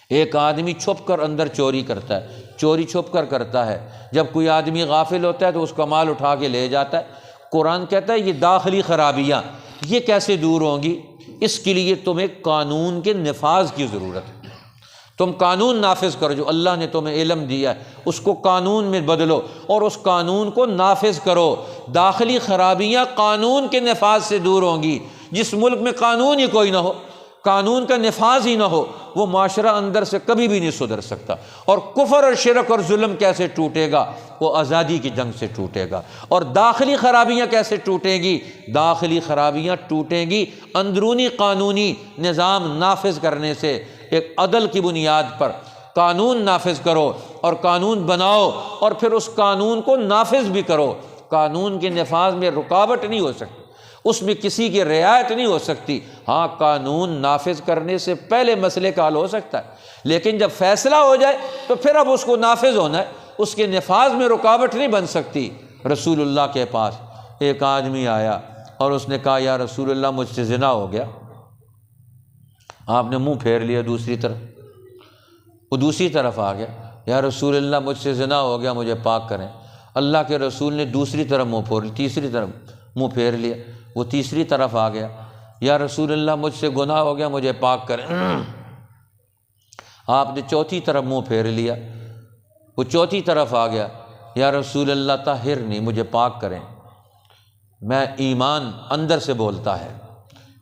ایک آدمی چھپ کر اندر چوری کرتا ہے، چوری چھپ کر کرتا ہے، جب کوئی آدمی غافل ہوتا ہے تو اس کا مال اٹھا کے لے جاتا ہے۔ قرآن کہتا ہے یہ داخلی خرابیاں یہ کیسے دور ہوں گی؟ اس کے لیے تمہیں قانون کے نفاذ کی ضرورت ہے۔ تم قانون نافذ کرو، جو اللہ نے تمہیں علم دیا ہے اس کو قانون میں بدلو اور اس قانون کو نافذ کرو۔ داخلی خرابیاں قانون کے نفاذ سے دور ہوں گی۔ جس ملک میں قانون ہی کوئی نہ ہو، قانون کا نفاذ ہی نہ ہو، وہ معاشرہ اندر سے کبھی بھی نہیں سدھر سکتا۔ اور کفر اور شرک اور ظلم کیسے ٹوٹے گا؟ وہ آزادی کی جنگ سے ٹوٹے گا۔ اور داخلی خرابیاں کیسے ٹوٹیں گی؟ داخلی خرابیاں ٹوٹیں گی اندرونی قانونی نظام نافذ کرنے سے۔ ایک عدل کی بنیاد پر قانون نافذ کرو اور قانون بناؤ، اور پھر اس قانون کو نافذ بھی کرو۔ قانون کے نفاذ میں رکاوٹ نہیں ہو سکتی، اس میں کسی کی رعایت نہیں ہو سکتی۔ ہاں قانون نافذ کرنے سے پہلے مسئلے کا حل ہو سکتا ہے، لیکن جب فیصلہ ہو جائے تو پھر اب اس کو نافذ ہونا ہے، اس کے نفاذ میں رکاوٹ نہیں بن سکتی۔ رسول اللہ کے پاس ایک آدمی آیا اور اس نے کہا یا رسول اللہ مجھ سے زنا ہو گیا۔ آپ نے منہ پھیر لیا دوسری طرف، وہ دوسری طرف آ گیا، یا رسول اللہ مجھ سے زنا ہو گیا مجھے پاک کریں۔ اللہ کے رسول نے دوسری طرف منہ پھیر لیا، تیسری طرف منہ پھیر لیا، وہ تیسری طرف آ گیا، یا رسول اللہ مجھ سے گناہ ہو گیا مجھے پاک کریں۔ آپ نے چوتھی طرف منہ پھیر لیا، وہ چوتھی طرف آ گیا، یا رسول اللہ طہرنی مجھے پاک کریں۔ میں ایمان اندر سے بولتا ہے،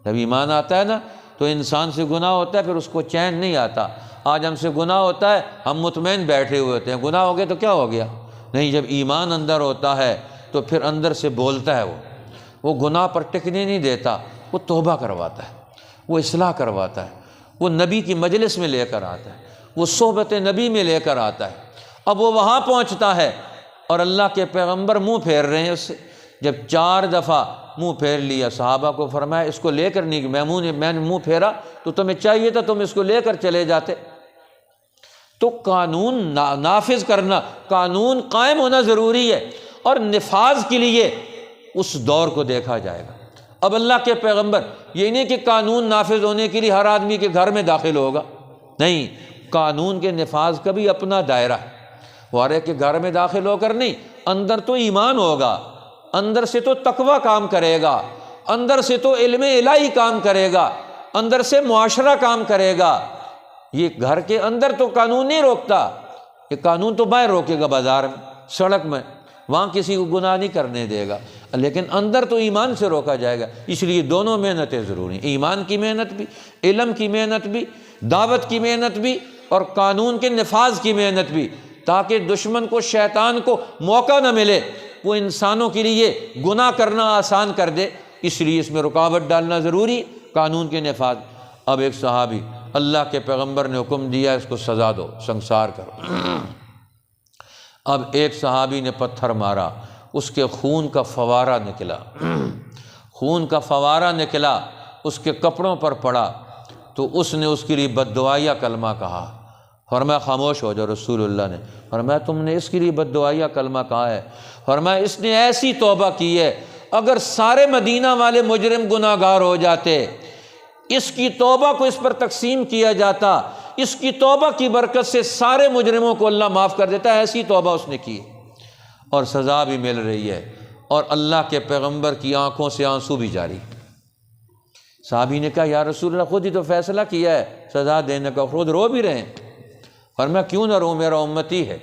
جب ایمان آتا ہے نا تو انسان سے گناہ ہوتا ہے پھر اس کو چین نہیں آتا۔ آج ہم سے گناہ ہوتا ہے ہم مطمئن بیٹھے ہوئے ہوتے ہیں، گناہ ہو گیا تو کیا ہو گیا؟ نہیں، جب ایمان اندر ہوتا ہے تو پھر اندر سے بولتا ہے، وہ گناہ پر ٹکنے نہیں دیتا، وہ توبہ کرواتا ہے، وہ اصلاح کرواتا ہے، وہ نبی کی مجلس میں لے کر آتا ہے، وہ صحبت نبی میں لے کر آتا ہے۔ اب وہ وہاں پہنچتا ہے اور اللہ کے پیغمبر منہ پھیر رہے ہیں اس سے۔ جب 4 دفعہ منہ پھیر لیا، صحابہ کو فرمایا اس کو لے کر نہیں، میں نے منہ پھیرا تو تمہیں چاہیے تھا تم اس کو لے کر چلے جاتے۔ تو قانون نافذ کرنا، قانون قائم ہونا ضروری ہے، اور نفاذ کے لیے اس دور کو دیکھا جائے گا۔ اب اللہ کے پیغمبر یہ نہیں کہ قانون نافذ ہونے کے لیے ہر آدمی کے گھر میں داخل ہوگا، نہیں، قانون کے نفاذ کا بھی اپنا دائرہ ہے۔ وہ ہر ایک کے گھر میں داخل ہو کر نہیں، اندر تو ایمان ہوگا، اندر سے تو تقویٰ کام کرے گا، اندر سے تو علم الہی کام کرے گا، اندر سے معاشرہ کام کرے گا۔ یہ گھر کے اندر تو قانون نہیں روکتا، یہ قانون تو باہر روکے گا، بازار میں، سڑک میں، وہاں کسی کو گناہ نہیں کرنے دے گا، لیکن اندر تو ایمان سے روکا جائے گا۔ اس لیے دونوں محنتیں ضروری ہیں، ایمان کی محنت بھی، علم کی محنت بھی، دعوت کی محنت بھی، اور قانون کے نفاذ کی محنت بھی، تاکہ دشمن کو، شیطان کو موقع نہ ملے وہ انسانوں کے لیے گناہ کرنا آسان کر دے۔ اس لیے اس میں رکاوٹ ڈالنا ضروری، قانون کے نفاذ۔ اب ایک صحابی، اللہ کے پیغمبر نے حکم دیا اس کو سزا دو، سنسار کرو۔ اب ایک صحابی نے پتھر مارا، اس کے خون کا فوارہ نکلا، خون کا فوارہ نکلا، اس کے کپڑوں پر پڑا، تو اس نے اس کے لیے بد دعائیہ کلمہ کہا۔ فرمایا خاموش ہو جاؤ، رسول اللہ نے فرمایا تم نے اس کے لیے بد دعائیہ کلمہ کہا ہے؟ فرمایا اس نے ایسی توبہ کی ہے، اگر سارے مدینہ والے مجرم گناہ گار ہو جاتے، اس کی توبہ کو اس پر تقسیم کیا جاتا، اس کی توبہ کی برکت سے سارے مجرموں کو اللہ معاف کر دیتا ہے، ایسی توبہ اس نے کی اور سزا بھی مل رہی ہے، اور اللہ کے پیغمبر کی آنکھوں سے آنسو بھی جاری۔ صحابی نے کہا یا رسول اللہ خود ہی تو فیصلہ کیا ہے سزا دینے کا، خود رو بھی رہے ہیں۔ فرمایا کیوں نہ رو، میرا امتی ہے،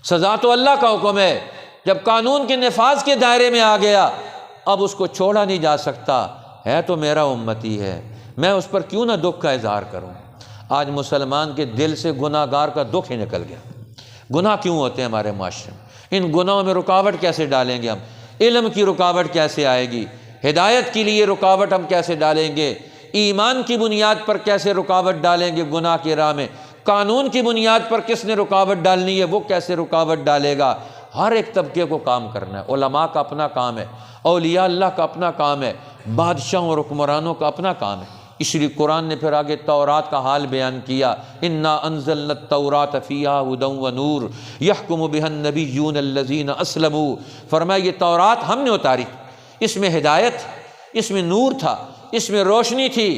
سزا تو اللہ کا حکم ہے، جب قانون کے نفاذ کے دائرے میں آ گیا اب اس کو چھوڑا نہیں جا سکتا، ہے تو میرا امتی ہے، میں اس پر کیوں نہ دکھ کا اظہار کروں۔ آج مسلمان کے دل سے گناہ گار کا دکھ ہی نکل گیا۔ گناہ کیوں ہوتے ہیں ہمارے معاشرے میں؟ ان گناہوں میں رکاوٹ کیسے ڈالیں گے ہم؟ علم کی رکاوٹ کیسے آئے گی؟ ہدایت کے لیے رکاوٹ ہم کیسے ڈالیں گے؟ ایمان کی بنیاد پر کیسے رکاوٹ ڈالیں گے گناہ کی راہ میں؟ قانون کی بنیاد پر کس نے رکاوٹ ڈالنی ہے، وہ کیسے رکاوٹ ڈالے گا؟ ہر ایک طبقے کو کام کرنا ہے۔ علماء کا اپنا کام ہے، اولیاء اللہ کا اپنا کام ہے، بادشاہوں اور حکمرانوں کا اپنا کام ہے۔ اس لیے قرآن نے پھر آگے تورات کا حال بیان کیا، انا انزلنا التوراۃ فیہا ھدی ونور یحکم بہا النبیون الذین اسلموا۔ فرمایا یہ تورات ہم نے اتاری، اس میں ہدایت، اس میں نور تھا، اس میں روشنی تھی۔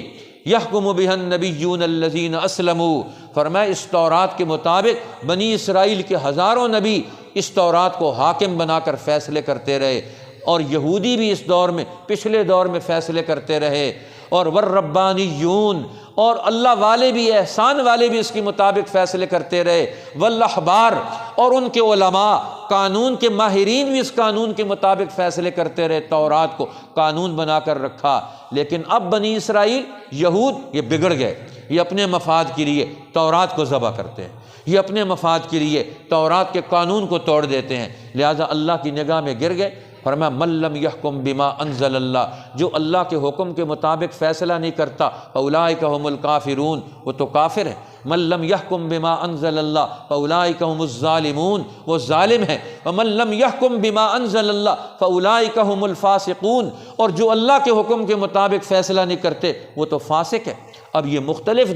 یحکم بہا النبیون الذین اسلموا، فرمایا اس تورات کے مطابق بنی اسرائیل کے ہزاروں نبی اس تورات کو حاکم بنا کر فیصلے کرتے رہے، اور یہودی بھی اس دور میں، پچھلے دور میں فیصلے کرتے رہے، اور والربانیون، اور اللہ والے بھی، احسان والے بھی اس کے مطابق فیصلے کرتے رہے، والاحبار، اور ان کے علماء، قانون کے ماہرین بھی اس قانون کے مطابق فیصلے کرتے رہے، تورات کو قانون بنا کر رکھا۔ لیکن اب بنی اسرائیل، یہود، یہ بگڑ گئے، یہ اپنے مفاد کے لیے تورات کو ذبح کرتے ہیں، یہ اپنے مفاد کے لیے تورات کے قانون کو توڑ دیتے ہیں، لہٰذا اللہ کی نگاہ میں گر گئے۔ فرمایا من لم یحکم بما انزل اللہ، جو اللہ کے حکم کے مطابق فیصلہ نہیں کرتا، فاولئک هم الکافرون، وہ تو کافر ہے۔ من لم یحکم بما انزل اللہ فاولئک هم الظالمون، وہ ظالم ہے۔ ومن لم یحکم بما انزل اللہ فاولئک هم الفاسقون، اور جو اللہ کے حکم کے مطابق فیصلہ نہیں کرتے وہ تو فاسق ہے۔ اب یہ مختلف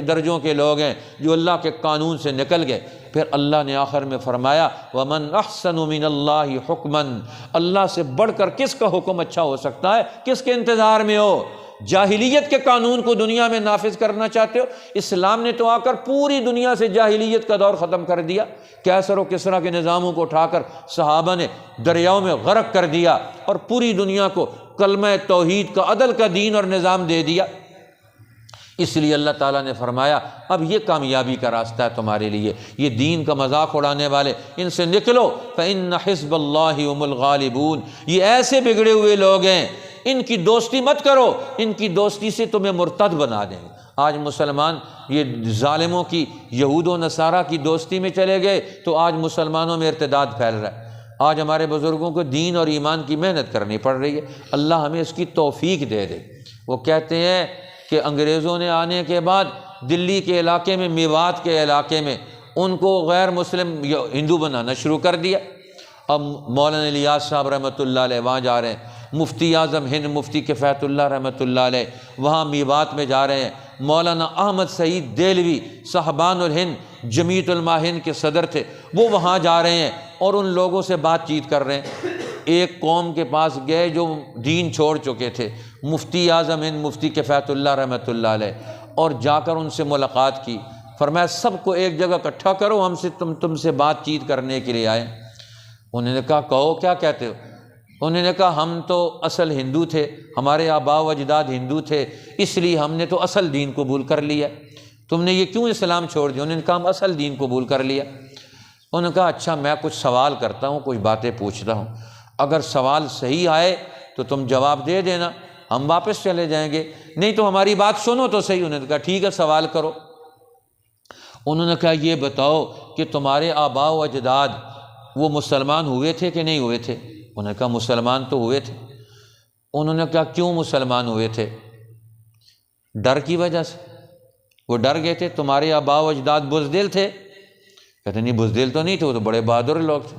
درجوں کے لوگ ہیں جو اللہ کے قانون سے نکل گئے۔ پھر اللہ نے آخر میں فرمایا وَمَنْ أَحْسَنُ مِنَ اللَّهِ حُكْمًا، اللہ سے بڑھ کر کس کا حکم اچھا ہو سکتا ہے؟ کس کے انتظار میں ہو؟ جاہلیت کے قانون کو دنیا میں نافذ کرنا چاہتے ہو؟ اسلام نے تو آ کر پوری دنیا سے جاہلیت کا دور ختم کر دیا۔ کیسر و کسریٰ کے نظاموں کو اٹھا کر صحابہ نے دریاؤں میں غرق کر دیا، اور پوری دنیا کو کلمہ توحید کا، عدل کا دین اور نظام دے دیا۔ اس لیے اللہ تعالیٰ نے فرمایا اب یہ کامیابی کا راستہ ہے تمہارے لیے، یہ دین کا مذاق اڑانے والے ان سے نکلو، فَإِنَّ حِزْبَ اللَّهِ هُمُ الْغَالِبُونَ۔ یہ ایسے بگڑے ہوئے لوگ ہیں، ان کی دوستی مت کرو، ان کی دوستی سے تمہیں مرتد بنا دیں گے۔ آج مسلمان یہ ظالموں کی، یہود و نصارہ کی دوستی میں چلے گئے تو آج مسلمانوں میں ارتداد پھیل رہا ہے۔ آج ہمارے بزرگوں کو دین اور ایمان کی محنت کرنی پڑ رہی ہے، اللہ ہمیں اس کی توفیق دے دے۔ وہ کہتے ہیں کہ انگریزوں نے آنے کے بعد دلی کے علاقے میں، میوات کے علاقے میں ان کو غیر مسلم ہندو بنانا شروع کر دیا۔ اب مولانا الیاس صاحب رحمۃ اللہ علیہ وہاں جا رہے ہیں، مفتی اعظم ہند مفتی کفایت اللہ رحمۃ اللہ علیہ وہاں میوات میں جا رہے ہیں، مولانا احمد سعید دہلوی صاحبان الہند جمیعت علماء ہند کے صدر تھے، وہ وہاں جا رہے ہیں اور ان لوگوں سے بات چیت کر رہے ہیں۔ ایک قوم کے پاس گئے جو دین چھوڑ چکے تھے، مفتی اعظم ہند مفتی کفایت اللہ رحمۃ اللہ علیہ، اور جا کر ان سے ملاقات کی۔ فرمایا سب کو ایک جگہ اکٹھا کرو، ہم سے تم سے بات چیت کرنے کے لیے آئے۔ انہوں نے کہا کہو کیا کہتے ہو؟ انہوں نے کہا ہم تو اصل ہندو تھے، ہمارے آباء و اجداد ہندو تھے، اس لیے ہم نے تو اصل دین قبول کر لیا، تم نے یہ کیوں اسلام چھوڑ دیا؟ انہوں نے کہا ہم اصل دین قبول کر لیا۔ انہوں نے کہا اچھا میں کچھ سوال کرتا ہوں، کچھ باتیں پوچھتا ہوں، اگر سوال صحیح آئے تو تم جواب دے دینا، ہم واپس چلے جائیں گے، نہیں تو ہماری بات سنو تو صحیح۔ انہوں نے کہا ٹھیک ہے سوال کرو۔ انہوں نے کہا یہ بتاؤ کہ تمہارے آباء و اجداد وہ مسلمان ہوئے تھے کہ نہیں ہوئے تھے؟ انہوں نے کہا مسلمان تو ہوئے تھے۔ انہوں نے کہا کیوں مسلمان ہوئے تھے؟ ڈر کی وجہ سے، وہ ڈر گئے تھے۔ تمہارے آباء و اجداد بزدل تھے؟ کہتے نہیں بزدل تو نہیں تھے، وہ تو بڑے بہادر لوگ تھے۔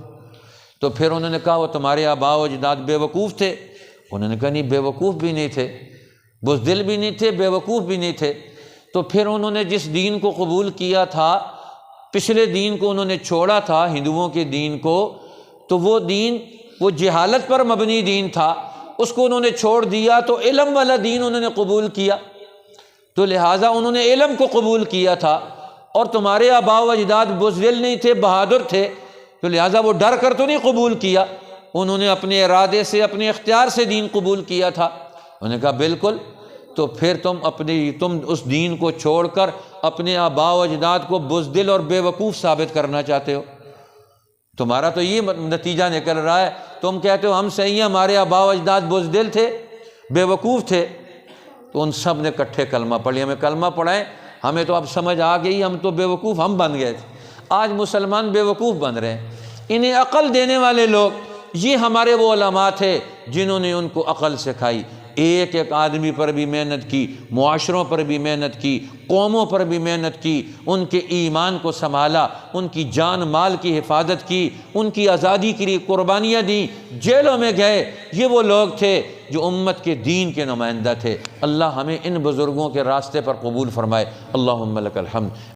تو پھر انہوں نے کہا وہ تمہارے آباء و اجداد بے وقوف تھے؟ انہوں نے کہا نہیں بے وقوف بھی نہیں تھے، بزدل بھی نہیں تھے، بے وقوف بھی نہیں تھے۔ تو پھر انہوں نے جس دین کو قبول کیا تھا، پچھلے دین کو انہوں نے چھوڑا تھا، ہندوؤں کے دین کو، تو وہ دین وہ جہالت پر مبنی دین تھا، اس کو انہوں نے چھوڑ دیا تو علم والا دین انہوں نے قبول کیا، تو لہٰذا انہوں نے علم کو قبول کیا تھا، اور تمہارے آباء و اجداد بزدل نہیں تھے، بہادر تھے، تو لہٰذا وہ ڈر کر تو نہیں قبول کیا، انہوں نے اپنے ارادے سے اپنے اختیار سے دین قبول کیا تھا۔ انہوں نے کہا بالکل، تو پھر تم اس دین کو چھوڑ کر اپنے آباء و اجداد کو بزدل اور بے وقوف ثابت کرنا چاہتے ہو، تمہارا تو یہ نتیجہ نکل رہا ہے، تم کہتے ہو ہم صحیح ہیں، ہمارے آباء و اجداد بزدل تھے، بے وقوف تھے۔ تو ان سب نے کٹھے کلمہ پڑھی، ہمیں کلمہ پڑھائیں، ہمیں تو اب سمجھ آ گئی، ہم تو بے وقوف ہم بن گئے تھے، آج مسلمان بے وقوف بن رہے ہیں۔ انہیں عقل دینے والے لوگ یہ ہمارے وہ علماء تھے جنہوں نے ان کو عقل سکھائی، ایک ایک آدمی پر بھی محنت کی، معاشروں پر بھی محنت کی، قوموں پر بھی محنت کی، ان کے ایمان کو سنبھالا، ان کی جان مال کی حفاظت کی، ان کی آزادی کے لیے قربانیاں دیں، جیلوں میں گئے۔ یہ وہ لوگ تھے جو امت کے دین کے نمائندہ تھے۔ اللہ ہمیں ان بزرگوں کے راستے پر قبول فرمائے۔ اللہم لک الحمد۔